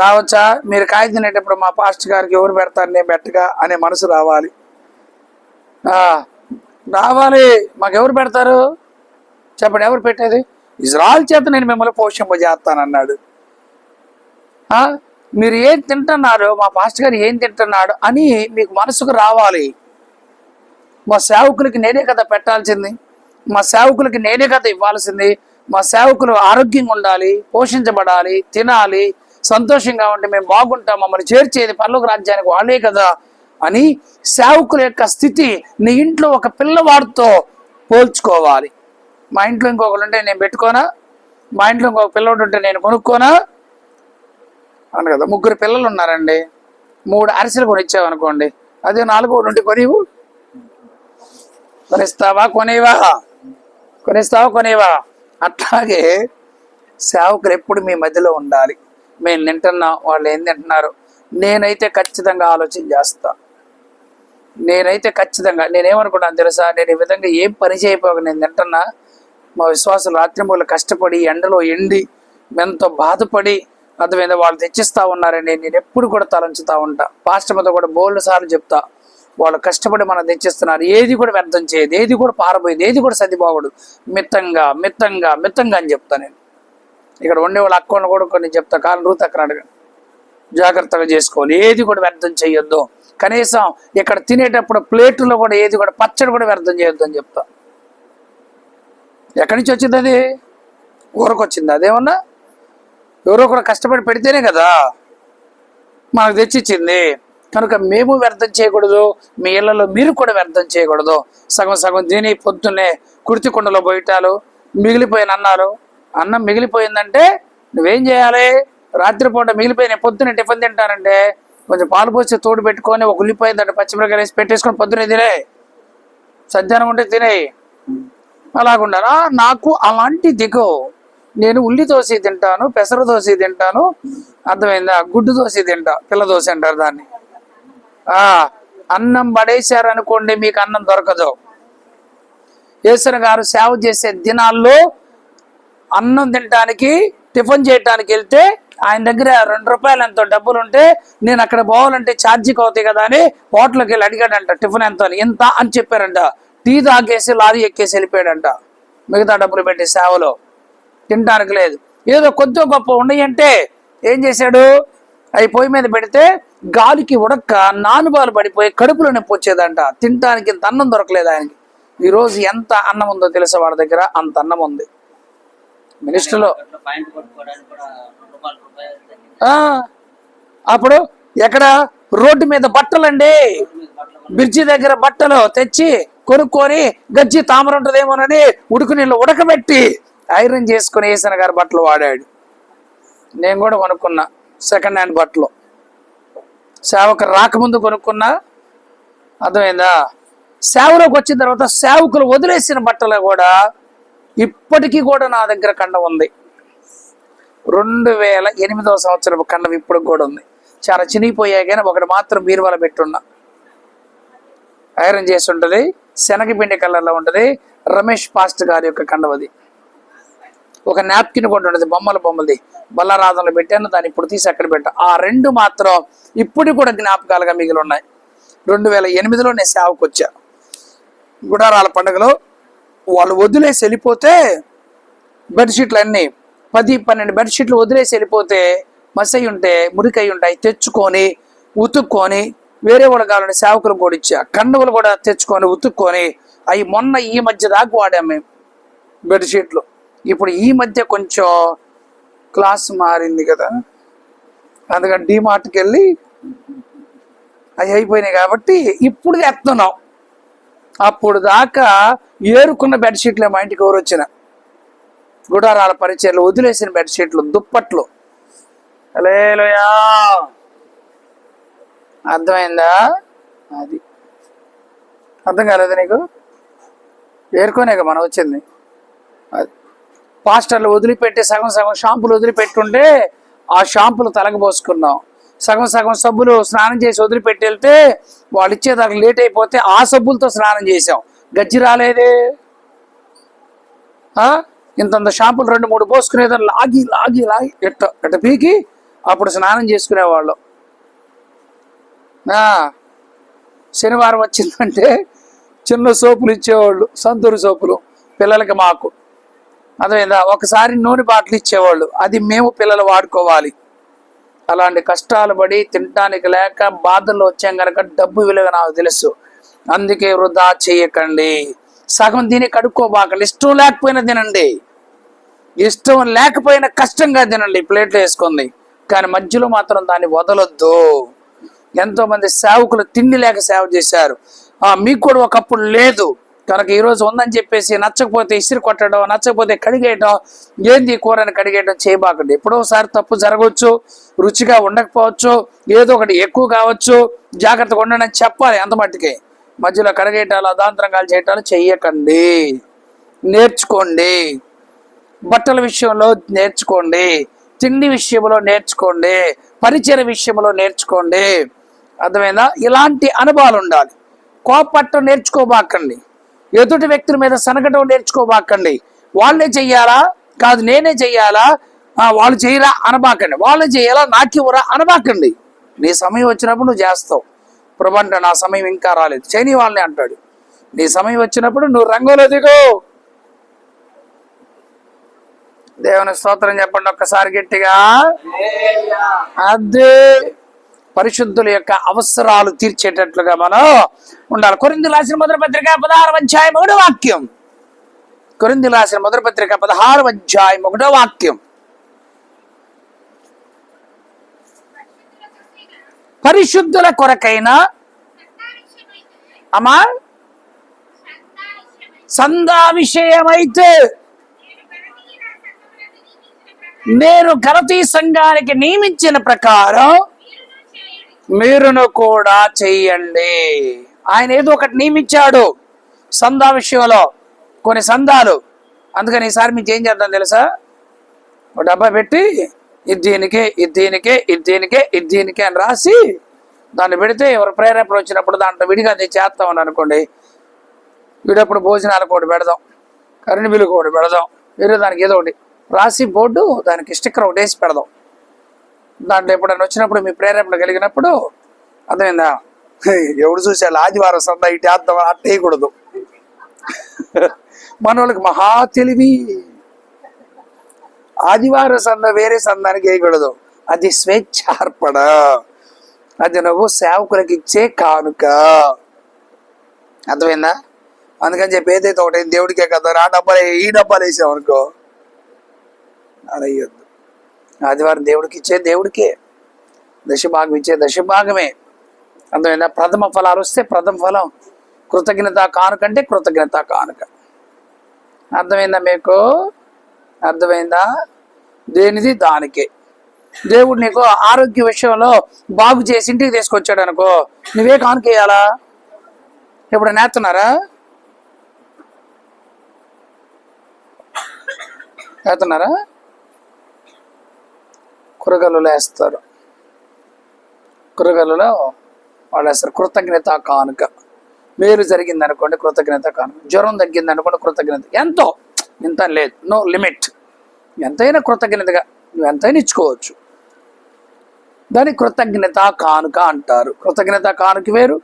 రావచ్చా? మీరు కాయ తినేటప్పుడు మా పాస్టర్ గారికి ఎవరు పెడతారు, నేను పెట్టగా అనే మనసు రావాలి. రావాలి. మాకెవరు పెడతారు చెప్పండి, ఎవరు పెట్టేది? ఇజ్రాయెల్ చేత నేను మిమ్మల్ని పోషింపజేస్తానన్నాడు. మీరు ఏం తింటున్నారు, మా పాస్టర్ గారు ఏం తింటున్నాడు అని మీకు మనసుకు రావాలి. మా సేవకులకి నేనే కదా పెట్టాల్సింది, మా సేవకులకి నేనే కదా ఇవ్వాల్సింది. మా సేవకులు ఆరోగ్యంగా ఉండాలి, పోషించబడాలి, తినాలి, సంతోషంగా ఉంటే మేము బాగుంటాం, మమ్మల్ని చేర్చేది పరలోక రాజ్యానికి వాళ్ళే కదా అని సేవకుల యొక్క స్థితి నీ ఇంట్లో ఒక పిల్లవాడితో పోల్చుకోవాలి. మా ఇంట్లో ఇంకొకరు ఉంటే నేను పెట్టుకోనా, మా ఇంట్లో ఇంకొక పిల్లవాడు ఉంటే నేను కొనుక్కోనా అను కదా. 3 పిల్లలు ఉన్నారండి, 3 అరిసెలు కొనిచ్చావనుకోండి, అదే 4 ఉంటే కొనివు, కొనిస్తావా కొనివా? అట్లాగే సేవకులు ఎప్పుడు మీ మధ్యలో ఉండాలి. మేము తింటున్నాం, వాళ్ళు ఏం తింటున్నారు, నేనైతే ఖచ్చితంగా ఆలోచన చేస్తా. నేనేమనుకున్నాను తెలుసా, నేను ఈ విధంగా ఏం పని చేయకపోక నేను తింటున్నా, మా విశ్వాసులు రాత్రిమూలు కష్టపడి ఎండలో ఎండి ఎంతో బాధపడి అర్థమైంది వాళ్ళు తెచ్చిస్తా ఉన్నారని నేను ఎప్పుడు కూడా తలంచుతా ఉంటా. పాస్టర్తో కూడా బోల్డ్ సార్లు చెప్తా, వాళ్ళు కష్టపడి మనం తెచ్చిస్తున్నారు, ఏది కూడా వ్యర్థం చేయదు, ఏది కూడా పారబోయేది, ఏది కూడా సర్దిపోకూడదు, మిత్తంగా అని చెప్తా. నేను ఇక్కడ ఉండే వాళ్ళ అక్కను కూడా కొన్ని చెప్తా, కాలం రూత్ అక్కడ అడగ జాగ్రత్తగా చేసుకోవాలి, ఏది కూడా వ్యర్థం చేయొద్దు. కనీసం ఇక్కడ తినేటప్పుడు ప్లేట్లో కూడా ఏది కూడా పచ్చడి కూడా వ్యర్థం చేయొద్దు అని చెప్తా. ఎక్కడి నుంచి వచ్చింది అది? ఊరకొచ్చింది. అదేమన్నా ఎవరో కూడా కష్టపడి పెడితేనే కదా మనకు తెచ్చిచ్చింది. కనుక మేము వ్యర్థం చేయకూడదు, మీ ఇళ్లలో మీరు కూడా వ్యర్థం చేయకూడదు. సగం తిని పొద్దున్నే కుర్తి కుండలో బయటాలు మిగిలిపోయిన అన్నం మిగిలిపోయిందంటే నువ్వేం చేయాలి? రాత్రిపూట మిగిలిపోయిన పొద్దున్నే టిఫిన్ తింటానంటే కొంచెం పాలు పోసి తోడు పెట్టుకొని ఒక ఉల్లిపోయిందంటే పచ్చిమిరకాయలు వేసి పెట్టేసుకొని పొద్దున్నే తినే, సజ్జానం ఉంటే తినేయి. అలాగుండాలా? నాకు అలాంటి దిగు. నేను ఉల్లి దోశ తింటాను, పెసర దోశ తింటాను, అర్థమైందా? గుడ్డు దోశ తింటా, పిల్ల దోశ అంటారు దాన్ని. అన్నం పడేశారనుకోండి మీకు అన్నం దొరకదు. యేసయ్య గారు సేవ చేసే దినాల్లో అన్నం తినడానికి టిఫిన్ చేయడానికి వెళ్తే ఆయన దగ్గర 2 రూపాయలు ఎంతో డబ్బులు ఉంటే నేను అక్కడ పోవాలంటే ఛార్జీకి అవుతాయి కదా అని హోటల్కి వెళ్ళి అడిగాడంట, టిఫిన్ ఎంత అని. ఇంత అని చెప్పారంట. టీ తాగేసి లారీ ఎక్కేసి వెళ్ళిపోయాడంట. మిగతా డబ్బులు పెట్టి సేవలో తినడానికి లేదు. ఏదో కొద్దిగా గొప్ప ఉన్నాయంటే ఏం చేశాడు, అవి పొయ్యి మీద పెడితే గాలికి ఉడక్క నానుబాలు పడిపోయి కడుపులో నొప్పి వచ్చేదంట. తినడానికి ఇంత అన్నం దొరకలేదు ఆయనకి. ఈరోజు ఎంత అన్నం ఉందో తెలుసా వాడి దగ్గర? అంత అన్నం ఉంది. మినిస్టర్లో అప్పుడు ఎక్కడ రోడ్డు మీద బట్టలండి, బ్రిడ్జి దగ్గర బట్టలు తెచ్చి కొనుక్కొని గజ్జి తామర ఉంటుందేమోనని ఉడుకు నీళ్ళు ఉడకబెట్టి ఐరన్ చేసుకుని యేసయ్య గారి బట్టలు వాడాడు. నేను కూడా కొనుక్కున్నా సెకండ్ హ్యాండ్ బట్టలు, సేవకు రాకముందు కొనుక్కున్నా. అర్థమైందా? సేవలోకి వచ్చిన తర్వాత సేవకులు వదిలేసిన బట్టలు కూడా ఇప్పటికీ కూడా నా దగ్గర కండం ఉంది. 2008వ సంవత్సరం కండం ఇప్పుడు కూడా ఉంది. చాలా చినిగిపోయాయి కానీ ఒకటి మాత్రం బీరువాల పెట్టున్నా, ఐరన్ చేసి ఉంటుంది, శనగపిండి కలర్లో ఉంటుంది. రమేష్ పాస్టర్ గారి యొక్క కండం అది. ఒక నాప్కిన్ కూడా ఉంటుంది, బొమ్మలది బల్లారాధనలో పెట్టాను, దాన్ని ఇప్పుడు తీసి అక్కడ పెట్టా. ఆ 2 మాత్రం ఇప్పుడు కూడా జ్ఞాపకాలుగా మిగిలి ఉన్నాయి. 2008లో నేను సేవకు వచ్చా. గుడారాల పండుగలో వాళ్ళు వదిలేసి వెళ్ళిపోతే బెడ్షీట్లు అన్నీ 10-12 బెడ్షీట్లు వదిలేసి వెళ్ళిపోతే మసయి ఉంటే మురికై ఉంటాయి తెచ్చుకొని ఉతుక్కొని వేరే వాళ్ళు కావాలని సేవకులు కూడా ఇచ్చా. కండువలు కూడా తెచ్చుకొని ఉతుక్కొని అవి మొన్న ఈ మధ్య దాకా వాడాము మేము బెడ్షీట్లు. ఇప్పుడు ఈ మధ్య కొంచెం క్లాస్ మారింది కదా, అందుకని డిమార్ట్కి వెళ్ళి అవి అయిపోయినాయి కాబట్టి ఇప్పుడు తెస్తున్నాం. అప్పుడు దాకా ఏరుకున్న బెడ్షీట్లే మా ఇంటికి ఎవరు వచ్చిన గుడారాల పరిచయలు వదిలేసిన బెడ్షీట్లు, దుప్పట్లు. హల్లెలూయా! అర్థమైందా? అది అర్థం కాలేదు నీకు? ఏరుకోనేగా మనం వచ్చింది. అది పాస్టర్లు వదిలిపెట్టి సగం షాంపులు వదిలిపెట్టుంటే ఆ షాంపులు తలకు పోసుకున్నాం. సగం సబ్బులు స్నానం చేసి వదిలిపెట్టి వెళ్తే వాళ్ళు ఇచ్చేదాకా లేట్ అయిపోతే ఆ సబ్బులతో స్నానం చేసాం. గజ్జి రాలేదే. ఇంతంత షాంపులు 2-3 పోసుకునేదాన్ని లాగి లాగి లాగి ఎట్ట పీకి అప్పుడు స్నానం చేసుకునేవాళ్ళు. శనివారం వచ్చిందంటే చిన్న సోపులు ఇచ్చేవాళ్ళు, సంతూరు సోపులు పిల్లలకి. మాకు అదేందా ఒకసారి నూనె బాటిల్ ఇచ్చేవాళ్ళు, అది మేము పిల్లలు వాడుకోవాలి. అలాంటి కష్టాలు పడి తినడానికి లేక బాధల్లో వచ్చాం కనుక డబ్బు విలువ నాకు తెలుసు. అందుకే వృధా చేయకండి. సగం తిని కడుక్కోబాకండి. ఇష్టం లేకపోయినా తినండి, ఇష్టం లేకపోయినా కష్టంగా తినండి, ప్లేట్లో వేసుకుంది. కానీ మధ్యలో మాత్రం దాన్ని వదలొద్దు. ఎంతో మంది సేవకులు తిండి లేక సేవ చేశారు. మీకు కూడా ఒకప్పుడు లేదు కనుక ఈరోజు ఉందని చెప్పేసి నచ్చకపోతే ఇసిరి కొట్టడం, నచ్చకపోతే కడిగేయడం, ఏంది కూరని కడిగేయడం చేయబాకండి. ఎప్పుడోసారి తప్పు జరగవచ్చు, రుచిగా ఉండకపోవచ్చు, ఏదో ఒకటి ఎక్కువ కావచ్చు, జాగ్రత్తగా ఉండని చెప్పాలి. అంత మట్టుకే మధ్యలో కడిగేయటాలు అదాంతరంగాలు చేయటాలు చెయ్యకండి. నేర్చుకోండి. బట్టల విషయంలో నేర్చుకోండి, తిండి విషయంలో నేర్చుకోండి, పరిచయ విషయంలో నేర్చుకోండి. అర్థమైందా? ఇలాంటి అనుభవాలు ఉండాలి. కోపట్టం నేర్చుకోబాకండి. ఎదుటి వ్యక్తుల మీద సనగటం నేర్చుకోబాకండి. వాళ్ళే చెయ్యాలా, కాదు నేనే చెయ్యాలా, వాళ్ళు చేయరా అనబాకండి. వాళ్ళే చేయాలా, నాకివ్వరా అనబాకండి. నీ సమయం వచ్చినప్పుడు నువ్వు చేస్తావు. ప్రభు అంటే నా సమయం ఇంకా రాలేదు, చేయని వాళ్ళని అంటాడు. నీ సమయం వచ్చినప్పుడు నువ్వు రంగంలో దిగు. దేవుని స్తోత్రం చెప్పండి ఒక్కసారి గట్టిగా. అదే పరిశుద్ధుల యొక్క అవసరాలు తీర్చేటట్లుగా మనం ఉండాలి. కొరింథీయులకు రాసిన మొదటి పత్రిక 16వ అధ్యాయం 1వ వాక్యం. కొరింథీయులకు రాసిన మొదటి పత్రిక 16వ అధ్యాయం 1వ వాక్యం. పరిశుద్ధుల కొరకైన అమ్మా సందా విషయమైతే నేను గలతీ సంఘానికి నియమించిన ప్రకారం మీరును కూడా చెయ్యండి. ఆయన ఏదో ఒకటి నియమించాడు సందా విషయంలో, కొన్ని సందాలు. అందుకని ఈసారి మీకు ఏం చేద్దాం తెలుసా, ఒక డబ్బా పెట్టి ఇది దీనికే, ఇది దీనికే, ఇది దీనికే, ఇది దీనికే అని రాసి దాన్ని పెడితే ఎవరు ప్రేరేపణ వచ్చినప్పుడు దాంట్లో విడిగా చేస్తామని అనుకోండి. వీడప్పుడు భోజనాలకు ఒకటి పెడదాం, కరెంట్ బిల్లుకి ఒకటి పెడదాం, వేరే దానికి ఏదో ఒకటి రాసి బోర్డు దానికి స్టిక్కర్ ఒకటి వేసి పెడదాం. దాంట్లో ఎప్పుడైనా వచ్చినప్పుడు మీ ప్రేరేపణ కలిగినప్పుడు అర్థమైందా, ఎవడు చూసేయాలి ఆదివారం సందా ఇటు వేద్దాం అట్ట వేయకూడదు. మన వాళ్ళకి మహా తెలివి. ఆదివారం సంద వేరే సందానికి వేయకూడదు, అది స్వేచ్ఛార్పణ, అది నువ్వు సేవకులకు ఇచ్చే కానుక. అర్థమైందా? అందుకని చెప్పి ఏదైతే ఒకటి దేవుడికే కదా ఆ డబ్బాలు ఈ డబ్బాలు వేసామనుకో అలా వేయొద్దు. ఆదివారం దేవుడికి ఇచ్చే దేవుడికే, దశభాగం ఇచ్చే దశభాగమే. అర్థమైందా? ప్రథమ ఫలాలు వస్తే ప్రథమ ఫలం, కృతజ్ఞత కానుక అంటే కృతజ్ఞత కానుక. అర్థమైందా మీకు? అర్థమైందా? దేనిది దానికే. దేవుడు నీకు ఆరోగ్య విషయంలో బాగు చేసి ఇంటికి తీసుకొచ్చాడు అనుకో, నువ్వే కానుకేయాలా? ఇప్పుడు నేస్తున్నారా? నేస్తున్నారా? కూరగాయలు వేస్తారు, కూరగాయలలో వాళ్ళు వేస్తారు కృతజ్ఞత కానుక. మేలు జరిగింది అనుకోండి కృతజ్ఞత కానుక, జ్వరం తగ్గింది అనుకోండి కృతజ్ఞత. ఎంతో ఇంత లేదు, నో లిమిట్. ఎంతైనా కృతజ్ఞతగా నువ్వు ఎంతైనా ఇచ్చుకోవచ్చు. దాని కృతజ్ఞత కానుక అంటారు. కృతజ్ఞత కానుక వేరు,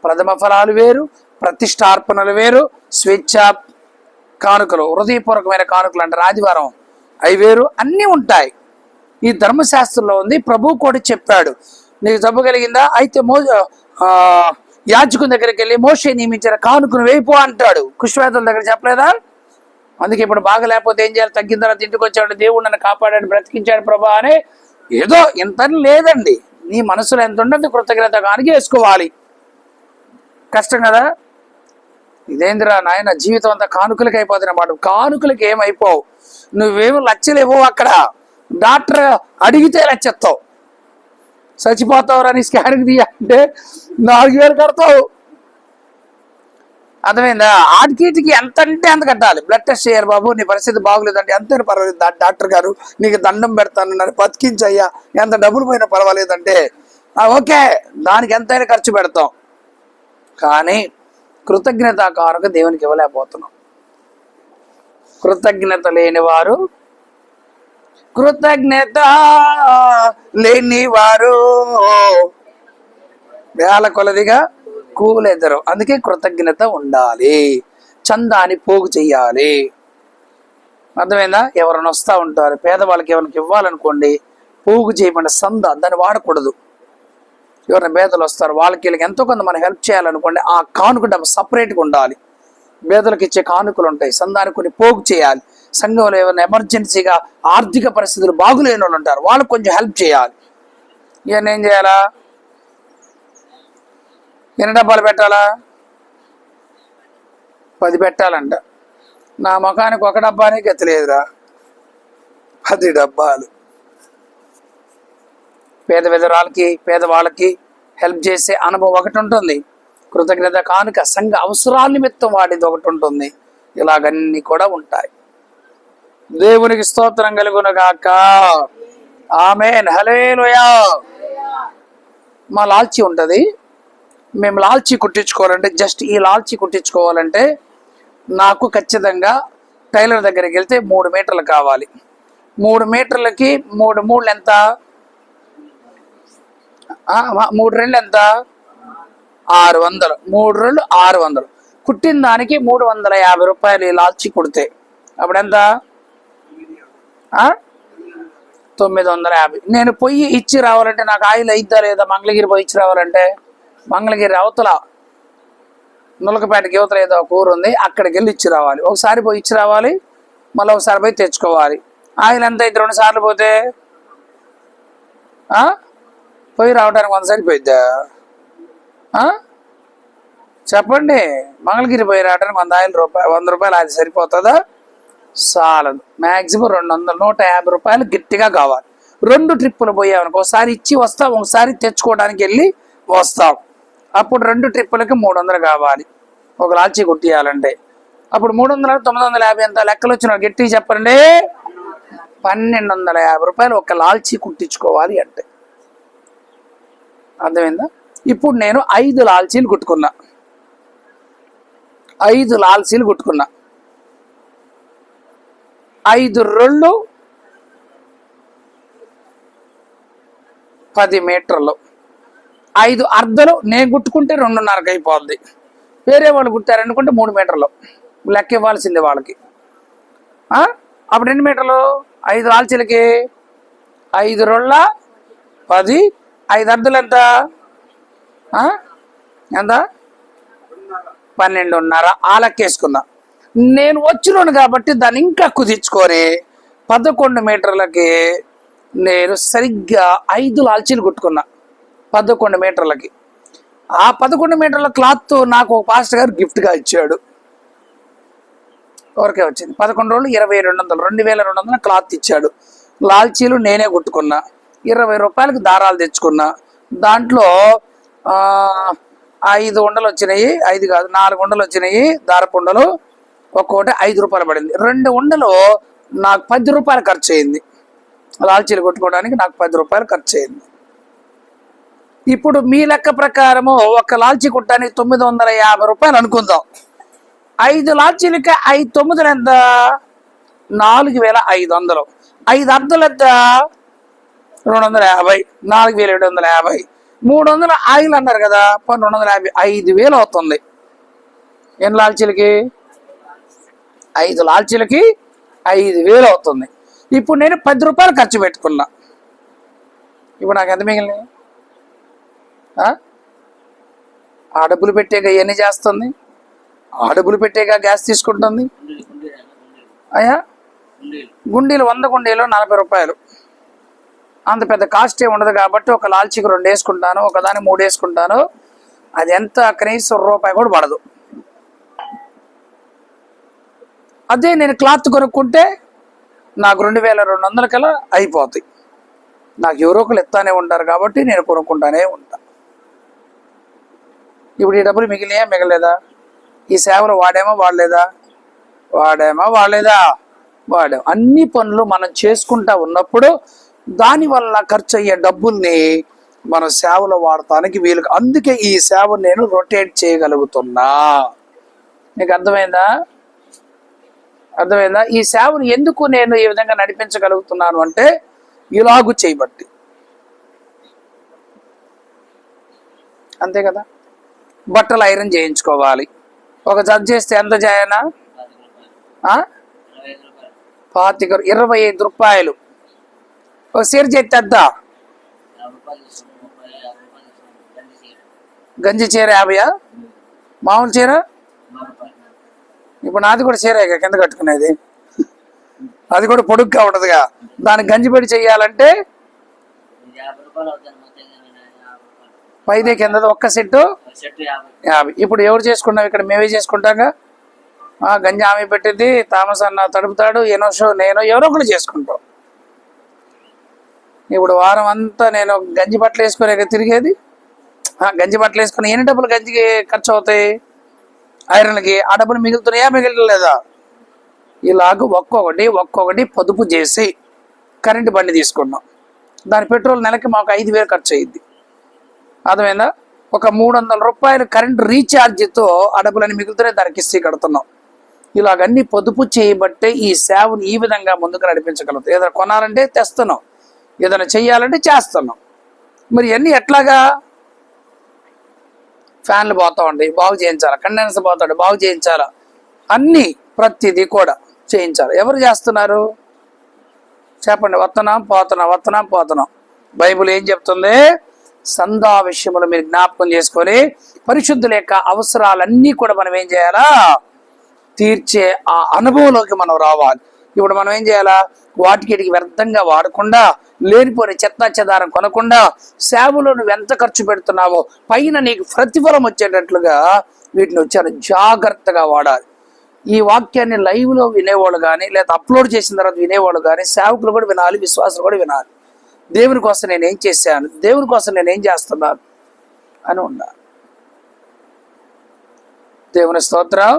ప్రథమ ఫలాలు వేరు, ప్రతిష్టార్పణలు వేరు, స్వేచ్ఛ కానుకలు, హృదయపూర్వకమైన కానుకలు అంటారు. ఆదివారం అవి వేరు, అన్నీ ఉంటాయి. ఈ ధర్మశాస్త్రంలో ఉంది. ప్రభువు కూడా చెప్పాడు, నీకు జబ్బు కలిగిందా అయితే యాజకుని దగ్గరికి వెళ్ళి మోషే నియమించిన కానుకను వేయిపో అంటాడు. కుష్వేతుల దగ్గర చెప్పలేదా? అందుకే ఇప్పుడు బాగా లేకపోతే ఏం చేయాలి, తగ్గిన తర్వాత ఇంటికి వచ్చాడు, దేవుడు నన్ను కాపాడాడు, బ్రతికించాడు ప్రభా అని ఏదో ఇంత లేదండి. నీ మనసులో ఎంత ఉండదు కృతజ్ఞత కానుక వేసుకోవాలి. కష్టం కదా. ఇదేందిరా నాయన, జీవితం అంతా కానుకలకి అయిపోతున్న మాట. కానుకలకి ఏమైపోవు, నువ్వేమో లచ్చలు ఇవ్వవు. అక్కడ డాక్టర్ అడిగితే లచ్చెత్తావు, చచ్చిపోతావురా నీ స్కానింగ్ తీయాలంటే 4,000 కడతావు. అర్థమైందా? ఆటికి ఎంత అంటే అంత కట్టాలి. బ్లడ్ టెస్ట్ చేయాలి, బాబు నీ పరిస్థితి బాగోలేదంటే ఎంతైనా పర్వాలేదు, డాక్టర్ గారు నీకు దండం పెడతాను, నన్ను బతికించయ్యా, ఎంత డబ్బులు పోయినా పర్వాలేదంటే ఓకే, దానికి ఎంతైనా ఖర్చు పెడతాం. కానీ కృతజ్ఞత కానుక దేవునికి ఇవ్వలేకపోతున్నాం. కృతజ్ఞత లేనివారు, కృతజ్ఞత లేనివారు వేల కొలదిగా కూలెదరు. అందుకే కృతజ్ఞత ఉండాలి, చందాని పోగు చెయ్యాలి. అర్థమైందా? ఎవరైనా వస్తూ ఉంటారు, పేదవాళ్ళకి ఎవరికి ఇవ్వాలనుకోండి, పోగు చేయమని సంద దాన్ని వాడకూడదు. ఎవరైనా పేదలు వస్తారు, వాళ్ళకి వీళ్ళకి ఎంతో కొంత మనం హెల్ప్ చేయాలనుకోండి, ఆ కానుక డబ్బు సపరేట్గా ఉండాలి. పేదలకు ఇచ్చే కానుకలు ఉంటాయి, సందానికి కొన్ని పోగు చేయాలి. సంఘంలో ఏమైనా ఎమర్జెన్సీగా ఆర్థిక పరిస్థితులు బాగులేని వాళ్ళు ఉంటారు, వాళ్ళకి కొంచెం హెల్ప్ చేయాలి. ఇవన్నీ ఏం చేయాలా? ఎన్ని డబ్బాలు పెట్టాలా? 10 పెట్టాలంట. నా ముఖానికి ఒక డబ్బానే గతిలేదురా, 10 డబ్బాలు. పేదవాళ్ళకి పేదవాళ్ళకి హెల్ప్ చేసే అనుభవం ఒకటి ఉంటుంది, కృతజ్ఞత కానుక సంఘ అవసరాల నిమిత్తం వాడిది ఒకటి ఉంటుంది. ఇలాగన్నీ కూడా ఉంటాయి. దేవునికి స్తోత్రం కలుగునుగాక. ఆమేన్, హల్లెలూయా. మా లాల్చి ఉంటుంది, మేము లాల్చి కుట్టించుకోవాలంటే, జస్ట్ ఈ లాల్చి కుట్టించుకోవాలంటే నాకు ఖచ్చితంగా టైలర్ దగ్గరికి వెళ్తే 3 మీటర్లు కావాలి. 3 మీటర్లకి 3 మూళ్ళు ఎంత? 3 రెళ్ళు ఎంత? 600. 3 రెళ్ళు 600. కుట్టిన దానికి 350 రూపాయలు ఈ లాల్చి కుడితే అప్పుడు ఎంత? 950. నేను పొయ్యి ఇచ్చి రావాలంటే నాకు ఆయిల్ అయిద్దా లేదా? మంగళగిరి పోయి ఇచ్చి రావాలంటే, మంగళగిరి అవతల నులకపేటకి యువతల ఏదో ఒక ఊరు ఉంది, అక్కడికి వెళ్ళి ఇచ్చి రావాలి. ఒకసారి పోయి ఇచ్చి రావాలి, మళ్ళీ ఒకసారి పోయి తెచ్చుకోవాలి. ఆయిల్ ఎంత అయితే 2 సార్లు పోతే పోయి రావడానికి 100 సరిపోయిద్దా? చెప్పండి. మంగళగిరి పోయి రావడానికి 100 రూపాయలు అది సరిపోతుందా? చాలదు. మ్యాక్సిమం 200, 150 రూపాయలు గట్టిగా కావాలి. 2 ట్రిప్పులు పోయామనుకో, ఒకసారి ఇచ్చి వస్తాం, ఒకసారి తెచ్చుకోవడానికి వెళ్ళి వస్తాం. అప్పుడు 2 ట్రిప్పులకి 300 కావాలి ఒక లాల్చి కుట్టియాలంటే. అప్పుడు 300, 950 ఎంత లెక్కలు వచ్చిన గట్టిగా చెప్పండి. 1250 రూపాయలు ఒక లాల్చి కుట్టించుకోవాలి అంటే. అర్థమైందా? ఇప్పుడు నేను 5 లాల్చీలు కుట్టుకున్నా, 5 లాల్చీలు కుట్టుకున్నా. 5 రెళ్ళు 10 మీటర్లు, 5 అర్ధలు నేను కుట్టుకుంటే 2.5 అయిపోద్ది. వేరే వాళ్ళు కుట్టారనుకుంటే 3 మీటర్లు లెక్క ఇవ్వాల్సిందే వాళ్ళకి. అప్పుడు 2 మీటర్లు 5 లాల్చీలకి 5 రెళ్ళ 10, 5 అర్ధలు ఎంత? ఎంత? 12.5. ఆ లెక్క వేసుకున్నా. నేను వచ్చినాను కాబట్టి దాన్ని ఇంకా కుదించుకొని 11 మీటర్లకి నేను సరిగ్గా 5 లాల్చీలు కుట్టుకున్నా. 11 మీటర్లకి. ఆ 11 మీటర్ల క్లాత్ నాకు ఒక పాస్టర్ గారు గిఫ్ట్గా ఇచ్చాడు. ఎవరికే వచ్చింది 11 రోజులు 2200, 2200 క్లాత్ ఇచ్చాడు. లాల్చీలు నేనే కుట్టుకున్నా. 20 రూపాయలకి దారాలు తెచ్చుకున్నా. దాంట్లో 5 ఉండలు వచ్చినాయి, 5 కాదు 4 ఉండలు వచ్చినాయి దారపుండలు. ఒక్కొక్కటి 5 రూపాయలు పడింది. 2 ఉండలు నాకు 10 రూపాయలు ఖర్చు అయింది. లాల్చీలు కొట్టుకోవడానికి నాకు 10 రూపాయలు ఖర్చు అయింది. ఇప్పుడు మీ లెక్క ప్రకారము ఒక లాల్చీ కుట్టడానికి 950 రూపాయలు అనుకుందాం. 5 లాల్చీలకి 5 9 ఎంత? 4500. 5 అర్ధలు ఎంత? 250. 4750. 300 ఆయిల్ అన్నారు కదా, 250. 5000 అవుతుంది. ఎన్ని లాల్చీలకి? 5 లాల్చీలకి 5000 అవుతుంది. ఇప్పుడు నేను 10 రూపాయలు ఖర్చు పెట్టుకున్నా. ఇప్పుడు నాకు ఎంత మిగిలినాయి? ఆ డబ్బులు పెట్టేగా ఇవన్నీ చేస్తుంది, ఆ డబ్బులు పెట్టేగా గ్యాస్ తీసుకుంటుంది. అయ్యా గుండీలు 100 గుండీలు 40 రూపాయలు. అంత పెద్ద కాస్ట్ ఏమి ఉండదు కాబట్టి ఒక లాల్చీకి 2 వేసుకుంటాను, ఒకదాని 3 వేసుకుంటాను. అది ఎంత కనీసం రూపాయి కూడా పడదు. అదే నేను క్లాత్ కొనుక్కుంటే నాకు 2200 కల్లా అయిపోతాయి. నాకు ఎవరో ఒకరు ఎత్తానే ఉంటారు కాబట్టి నేను కొనుక్కుంటానే ఉంటా. ఇప్పుడు ఈ డబ్బులు మిగిలినా మిగలేదా? ఈ సేవలు వాడేమో వాడలేదా? వాడాం. అన్ని పనులు మనం చేసుకుంటా ఉన్నప్పుడు దానివల్ల ఖర్చు అయ్యే డబ్బుల్ని మన సేవలో వాడటానికి వీలు. అందుకే ఈ సేవ నేను రొటేట్ చేయగలుగుతున్నా. నీకు అర్థమైందా? అర్థమైందా? ఈ సేవను ఎందుకు నేను ఈ విధంగా నడిపించగలుగుతున్నాను అంటే ఇలాగు చేయబట్టి. అంతే కదా. బట్టలు ఐరన్ చేయించుకోవాలి. ఒక జత చేస్తే ఎంత చేయనా? 25 రూపాయలు. ఒక చీర చేద్దా? గంజి చీర 50. మామూలు చీర ఇప్పుడు నాది కూడా చీర కింద కట్టుకునేది, అది కూడా పొడుగ్గా ఉంటదిగా. దానికి గంజి పెట్టి చెయ్యాలంటే 5 కింద ఒక్క సెట్టు 50. ఇప్పుడు ఎవరు చేసుకుంటాం? ఇక్కడ మేమే చేసుకుంటాంగా. గంజి ఆమె పెట్టింది, థామస్ అన్న తడుపుతాడు, ఎనోషో నేను ఎవరో ఒకరు చేసుకుంటాం. ఇప్పుడు వారం అంతా నేను గంజి బట్టలు వేసుకునే తిరిగేది. గంజి బట్టలు వేసుకుని ఎన్ని డబ్బులు గంజికి ఖర్చు అవుతాయి? ఐరన్కి. ఆ డబ్బులు మిగులుతున్నాయా, మిగిలిలేదా? ఇలాగ ఒక్కొక్కటి పొదుపు చేసి కరెంటు బండి తీసుకున్నాం. దాని పెట్రోల్ నెలకి మాకు 5,000 ఖర్చు అయ్యింది. అర్థమైందా? ఒక 300 రూపాయలు కరెంటు రీఛార్జ్తో ఆ డబ్బులన్నీ మిగులుతున్నాయి, దానికి ఇస్తే కడుతున్నాం. ఇలాగన్నీ పొదుపు చేయబట్టే ఈ సేవను ఈ విధంగా ముందుకు నడిపించగలుగుతాం. ఏదైనా కొనాలంటే తెస్తున్నాం, ఏదైనా చెయ్యాలంటే చేస్తున్నాం. మరి ఇవన్నీ ఎట్లాగా? ఫ్యాన్లు పోతా ఉంటాయి, బాగు చేయించాలా. కండెన్సర్ పోతాడు, బాగు చేయించాలా. అన్నీ ప్రతిదీ కూడా చేయించాలి. ఎవరు చేస్తున్నారు చెప్పండి? వస్తున్నాం పోతున్నాం. బైబిల్ ఏం చెప్తుంది? సందా విషయములు మీరు జ్ఞాపకం చేసుకొని పరిశుద్ధుల యొక్క అవసరాలన్నీ కూడా మనం ఏం చేయాలా? తీర్చే ఆ అనుభవంలోకి మనం రావాలి. ఇప్పుడు మనం ఏం చేయాలా? వాటికి వ్యర్థంగా వాడకుండా, లేనిపోని చెత్త చెదారం కొనకుండా, సేవలో నువ్వు ఎంత ఖర్చు పెడుతున్నావో పైన నీకు ప్రతిఫలం వచ్చేటట్లుగా వీటిని వచ్చారు జాగ్రత్తగా వాడాలి. ఈ వాక్యాన్ని లైవ్లో వినేవాళ్ళు కానీ, లేదా అప్లోడ్ చేసిన తర్వాత వినేవాళ్ళు కానీ, సేవకులు కూడా వినాలి, విశ్వాసులు కూడా వినాలి. దేవుని కోసం నేను ఏం చేశాను, దేవుని కోసం నేను ఏం చేస్తున్నాను అని ఉండాలి. దేవుని స్తోత్రం.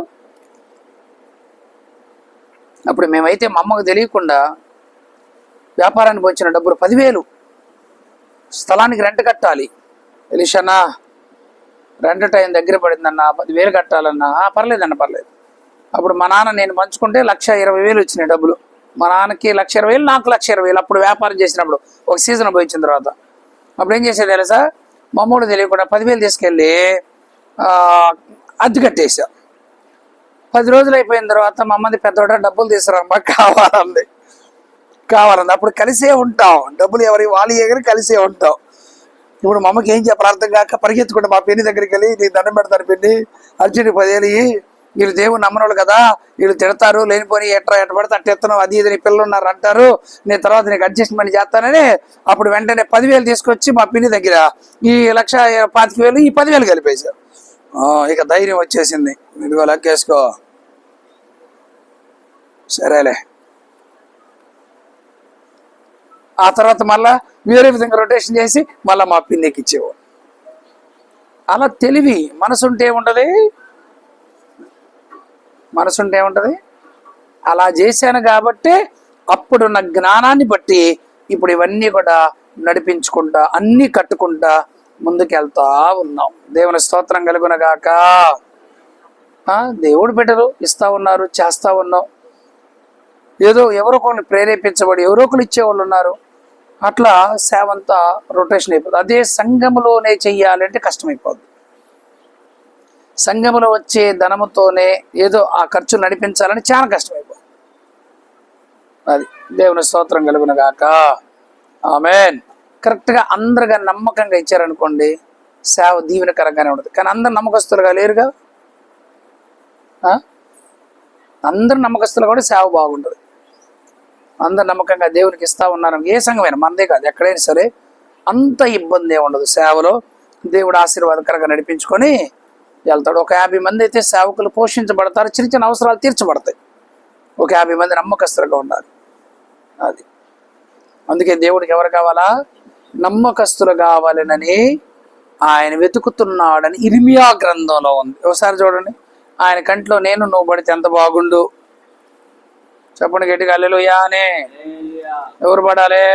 అప్పుడు మేమైతే మా అమ్మకు తెలియకుండా వ్యాపారానికి వచ్చిన డబ్బులు 10,000 స్థలానికి రెంట్ కట్టాలి. ఎలిషన్నా రెంట్ టైం దగ్గర పడిందన్నా, 10,000 కట్టాలన్నా. పర్లేదు. అప్పుడు మా నాన్న నేను పంచుకుంటే 1,20,000 వచ్చినాయి డబ్బులు. మా నాన్నకి 1,20,000, నాకు 1,20,000. అప్పుడు వ్యాపారం చేసినప్పుడు ఒక సీజన్ పోయించిన తర్వాత అప్పుడు ఏం చేసేది తెలుసా? మా అమ్మోడు తెలియకుండా 10,000 తీసుకెళ్ళి అద్దె కట్టేసా. 10 రోజులు అయిపోయిన తర్వాత మా అమ్మది పెద్దోడ డబ్బులు తీసుకురామ్మా కావాలంది. అప్పుడు కలిసే ఉంటాం. డబ్బులు వాళ్ళు ఎగరి కలిసే ఉంటాం. ఇప్పుడు మా అమ్మకి ఏం చెప్పాలి అర్థం కాక పరిగెత్తుకుంటే మా పెళ్లి దగ్గరికి వెళ్ళి, నీకు దండం పెడతాను పెళ్లి, అర్జునుడి 10,000 వీళ్ళు దేవుని నమ్మనోళ్ళు కదా, వీళ్ళు తిడతారు, లేనిపోని ఎట్ట పడితే అట్ట ఎత్తనం, అది ఇది నీ పిల్లలు ఉన్నారు అంటారు, నేను తర్వాత నీకు అడ్జస్ట్మెంట్ చేస్తానని అప్పుడు వెంటనే 10,000 తీసుకొచ్చి మా పిన్ని దగ్గర ఈ 1,25,000 ఈ 10,000 కలిపేశారు. ఇక ధైర్యం వచ్చేసింది, ఇదిగో లెక్కేసుకో, సరేలే. ఆ తర్వాత మళ్ళా వేరే విధంగా రొటేషన్ చేసి మళ్ళీ మా పిన్నికి ఇచ్చేవాడు. అలా తెలివి మనసుంటే ఏముంటుంది? అలా చేశాను కాబట్టి అప్పుడున్న జ్ఞానాన్ని బట్టి ఇప్పుడు ఇవన్నీ కూడా నడిపించుకుంటా, అన్నీ కట్టుకుంటా ముందుకెళ్తా ఉన్నాం. దేవుని స్తోత్రం కలుగునగాక. దేవుడు బిడ్డలు ఇస్తా ఉన్నారు, చేస్తా ఉన్నాం. ఏదో ఎవరో కొన్ని ప్రేరేపించబడి ఎవరో ఒకరు ఇచ్చేవాళ్ళు ఉన్నారు. అట్లా సేవ అంతా రొటేషన్ అయిపోతుంది. అదే సంఘములోనే చెయ్యాలంటే కష్టమైపోద్ది. సంఘములో వచ్చే ధనముతోనే ఏదో ఆ ఖర్చు నడిపించాలని చాలా కష్టమైపోతుంది. అది దేవుని స్తోత్రం కలుగునగాక. ఆమేన్. కరెక్ట్గా అందరుగా నమ్మకంగా ఇచ్చారనుకోండి, సేవ దీవెనకరంగానే ఉంటుంది. కానీ అందరు నమ్మకస్తులుగా లేరుగా. అందరు నమ్మకస్తులు కూడా సేవ బాగుంటుంది. అందరు నమ్మకంగా దేవునికి ఇస్తా ఉన్నారు. ఏ సంఘమైనా, మనదే కాదు, ఎక్కడైనా సరే అంత ఇబ్బంది ఏమి ఉండదు. సేవలో దేవుడు ఆశీర్వాదకరంగా నడిపించుకొని వెళ్తాడు. ఒక 50 మంది అయితే సేవకులు పోషించబడతారు, చిన్న చిన్న అవసరాలు తీర్చబడతాయి. ఒక 50 మంది నమ్మకస్తులుగా ఉండాలి. అది అందుకే దేవుడికి ఎవరు కావాలా? నమ్మకస్తులు కావాలనని ఆయన వెతుకుతున్నాడని ఇర్మియా గ్రంథంలో ఉంది. ఒకసారి చూడండి. ఆయన కంట్లో నేను నువ్వు పడితే ఎంత బాగుండు. చెప్పండి గట్టిగా హల్లెలూయా అని. ఎవరు పడాలి?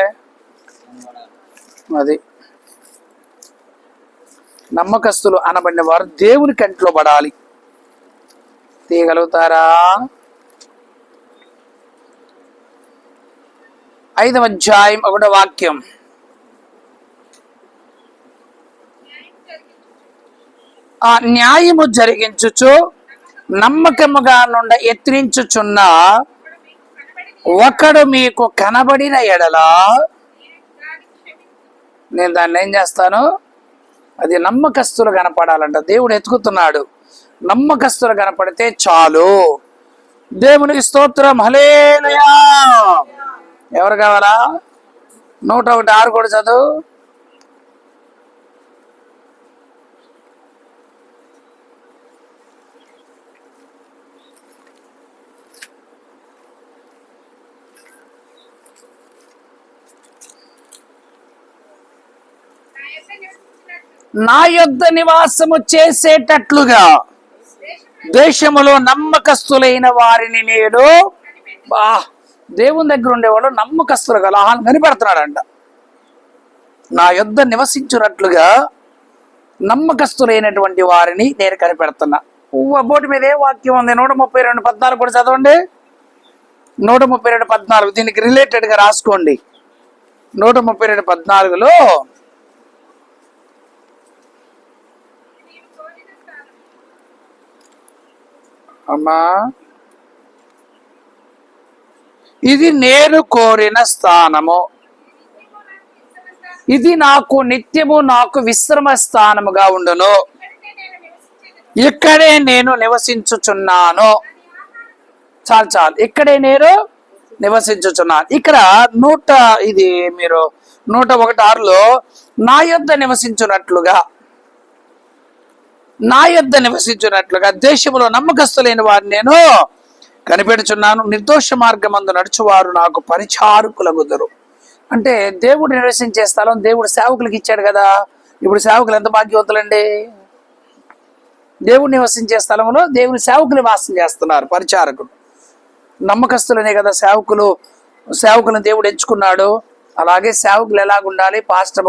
అది నమ్మకస్తులు అనబడిన వారు దేవుని కంట్లో పడాలి. తీయగలుగుతారా? 5వ అధ్యాయం 1వ వాక్యం. ఆ న్యాయము జరిగించుచు నమ్మకముగా నుండ ఎత్తించుచున్న ఒకడు మీకు కనబడిన ఎడలా నేను దాన్ని ఏం చేస్తాను? అది నమ్మకస్తులు కనపడాలంట. దేవుడు ఎతుకుతున్నాడు. నమ్మకస్తులు కనపడితే చాలు. దేవునికి స్తోత్రం. హల్లెలూయా. ఎవరు కావాలా? 101:6 కూడా చదువు. నా యొద్ద నివాసము చేసేటట్లుగా దేశములో నమ్మకస్తులైన వారిని నేను దేవుని దగ్గర ఉండేవాళ్ళు నమ్మకస్తులు గల కనిపెడుతున్నాడంట. నా యొద్ద నివసించున్నట్లుగా నమ్మకస్తులైనటువంటి వారిని నేను కనిపెడుతున్నా. బోటి మీద ఏ వాక్యం ఉంది? 132:14 కూడా చదవండి. 132:14 దీనికి రిలేటెడ్ గా రాసుకోండి. 132:14లో అమ్మా, ఇది నేను కోరిన స్థానము, ఇది నాకు నిత్యము నాకు విశ్రమ స్థానముగా ఉండును, ఇక్కడే నేను నివసించుచున్నాను. చాలు చాలు, ఇక్కడే నేను నివసించుచున్నాను. ఇక్కడ ఇది మీరు 101:6లో నా యొద్ద నివసించున్నట్లుగా దేశములో నమ్మకస్తులైన వారిని నేను కనిపెడుచున్నాను. నిర్దోష మార్గమందు నడుచువారు నాకు పరిచారకులగుదురు. అంటే దేవుడు నివసించే స్థలం దేవుడు సేవకులకు ఇచ్చాడు కదా. ఇప్పుడు సేవకులు ఎంత భాగ్యవంతులండి. దేవుడు నివసించే స్థలంలో దేవుని సేవకులు వాసం చేస్తున్నారు, పరిచారకులు. నమ్మకస్తులనే కదా సేవకులను దేవుడు ఎంచుకున్నాడు. అలాగే సేవకులు ఎలాగుండాలి? పాస్టర్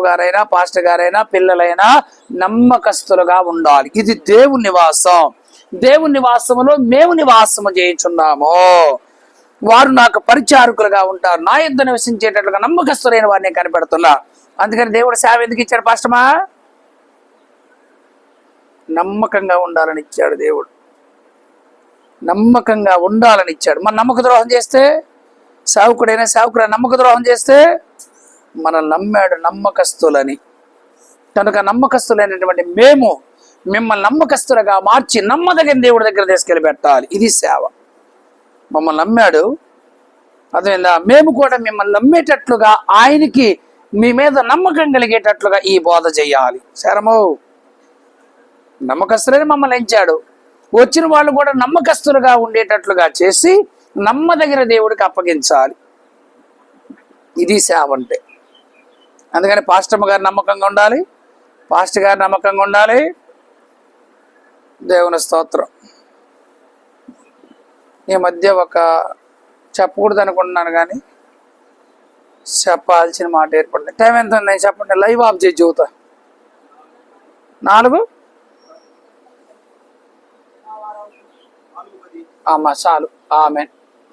గారైనా పిల్లలైనా నమ్మకస్తులుగా ఉండాలి. ఇది దేవుని నివాసం. దేవుని నివాసములో మేము నివాసము చేయుచున్నాము. వారు నాకు పరిచారకులుగా ఉంటారు. నా యొద్ద నివసించేటట్లుగా నమ్మకస్తులైన వారిని కనిపెడుతున్నా. అందుకని దేవుడు సేవ ఎందుకు ఇచ్చాడు పాస్టమా? నమ్మకంగా ఉండాలని ఇచ్చాడు దేవుడు. నమ్మకంగా ఉండాలని ఇచ్చాడు. మన నమ్మక ద్రోహం చేస్తే, సేవకుడైనా నమ్మక ద్రోహం చేస్తే మనల్ని నమ్మాడు నమ్మకస్తులని. కనుక నమ్మకస్తులైనటువంటి మేము మిమ్మల్ని నమ్మకస్తులుగా మార్చి నమ్మదగిన దేవుడి దగ్గర తీసుకెళ్ళి పెట్టాలి. ఇది సేవ. మమ్మల్ని నమ్మాడు, అదేందా మేము కూడా మిమ్మల్ని నమ్మేటట్లుగా ఆయనకి మీ మీద నమ్మకం కలిగేటట్లుగా ఈ బోధ చెయ్యాలి. శరము నమ్మకస్తులని మమ్మల్ని ఎంచాడు. వచ్చిన వాళ్ళు కూడా నమ్మకస్తులుగా ఉండేటట్లుగా చేసి నమ్మదగిన దేవుడికి అప్పగించాలి. ఇది సేవ అంటే. అందుకని పాస్టర్ గారు నమ్మకంగా ఉండాలి, పాస్టర్ గారు నమ్మకంగా ఉండాలి. దేవుని స్తోత్రం. ఈ మధ్య చెప్పకూడదు అనుకుంటున్నాను కానీ చెప్పాల్సిన మాట ఏర్పడింది. టైం ఎంత ఉంది చెప్పండి. లైవ్ ఆఫ్ చేసి చూతా. 4 అమ్మా చాలు. ఆమెన్.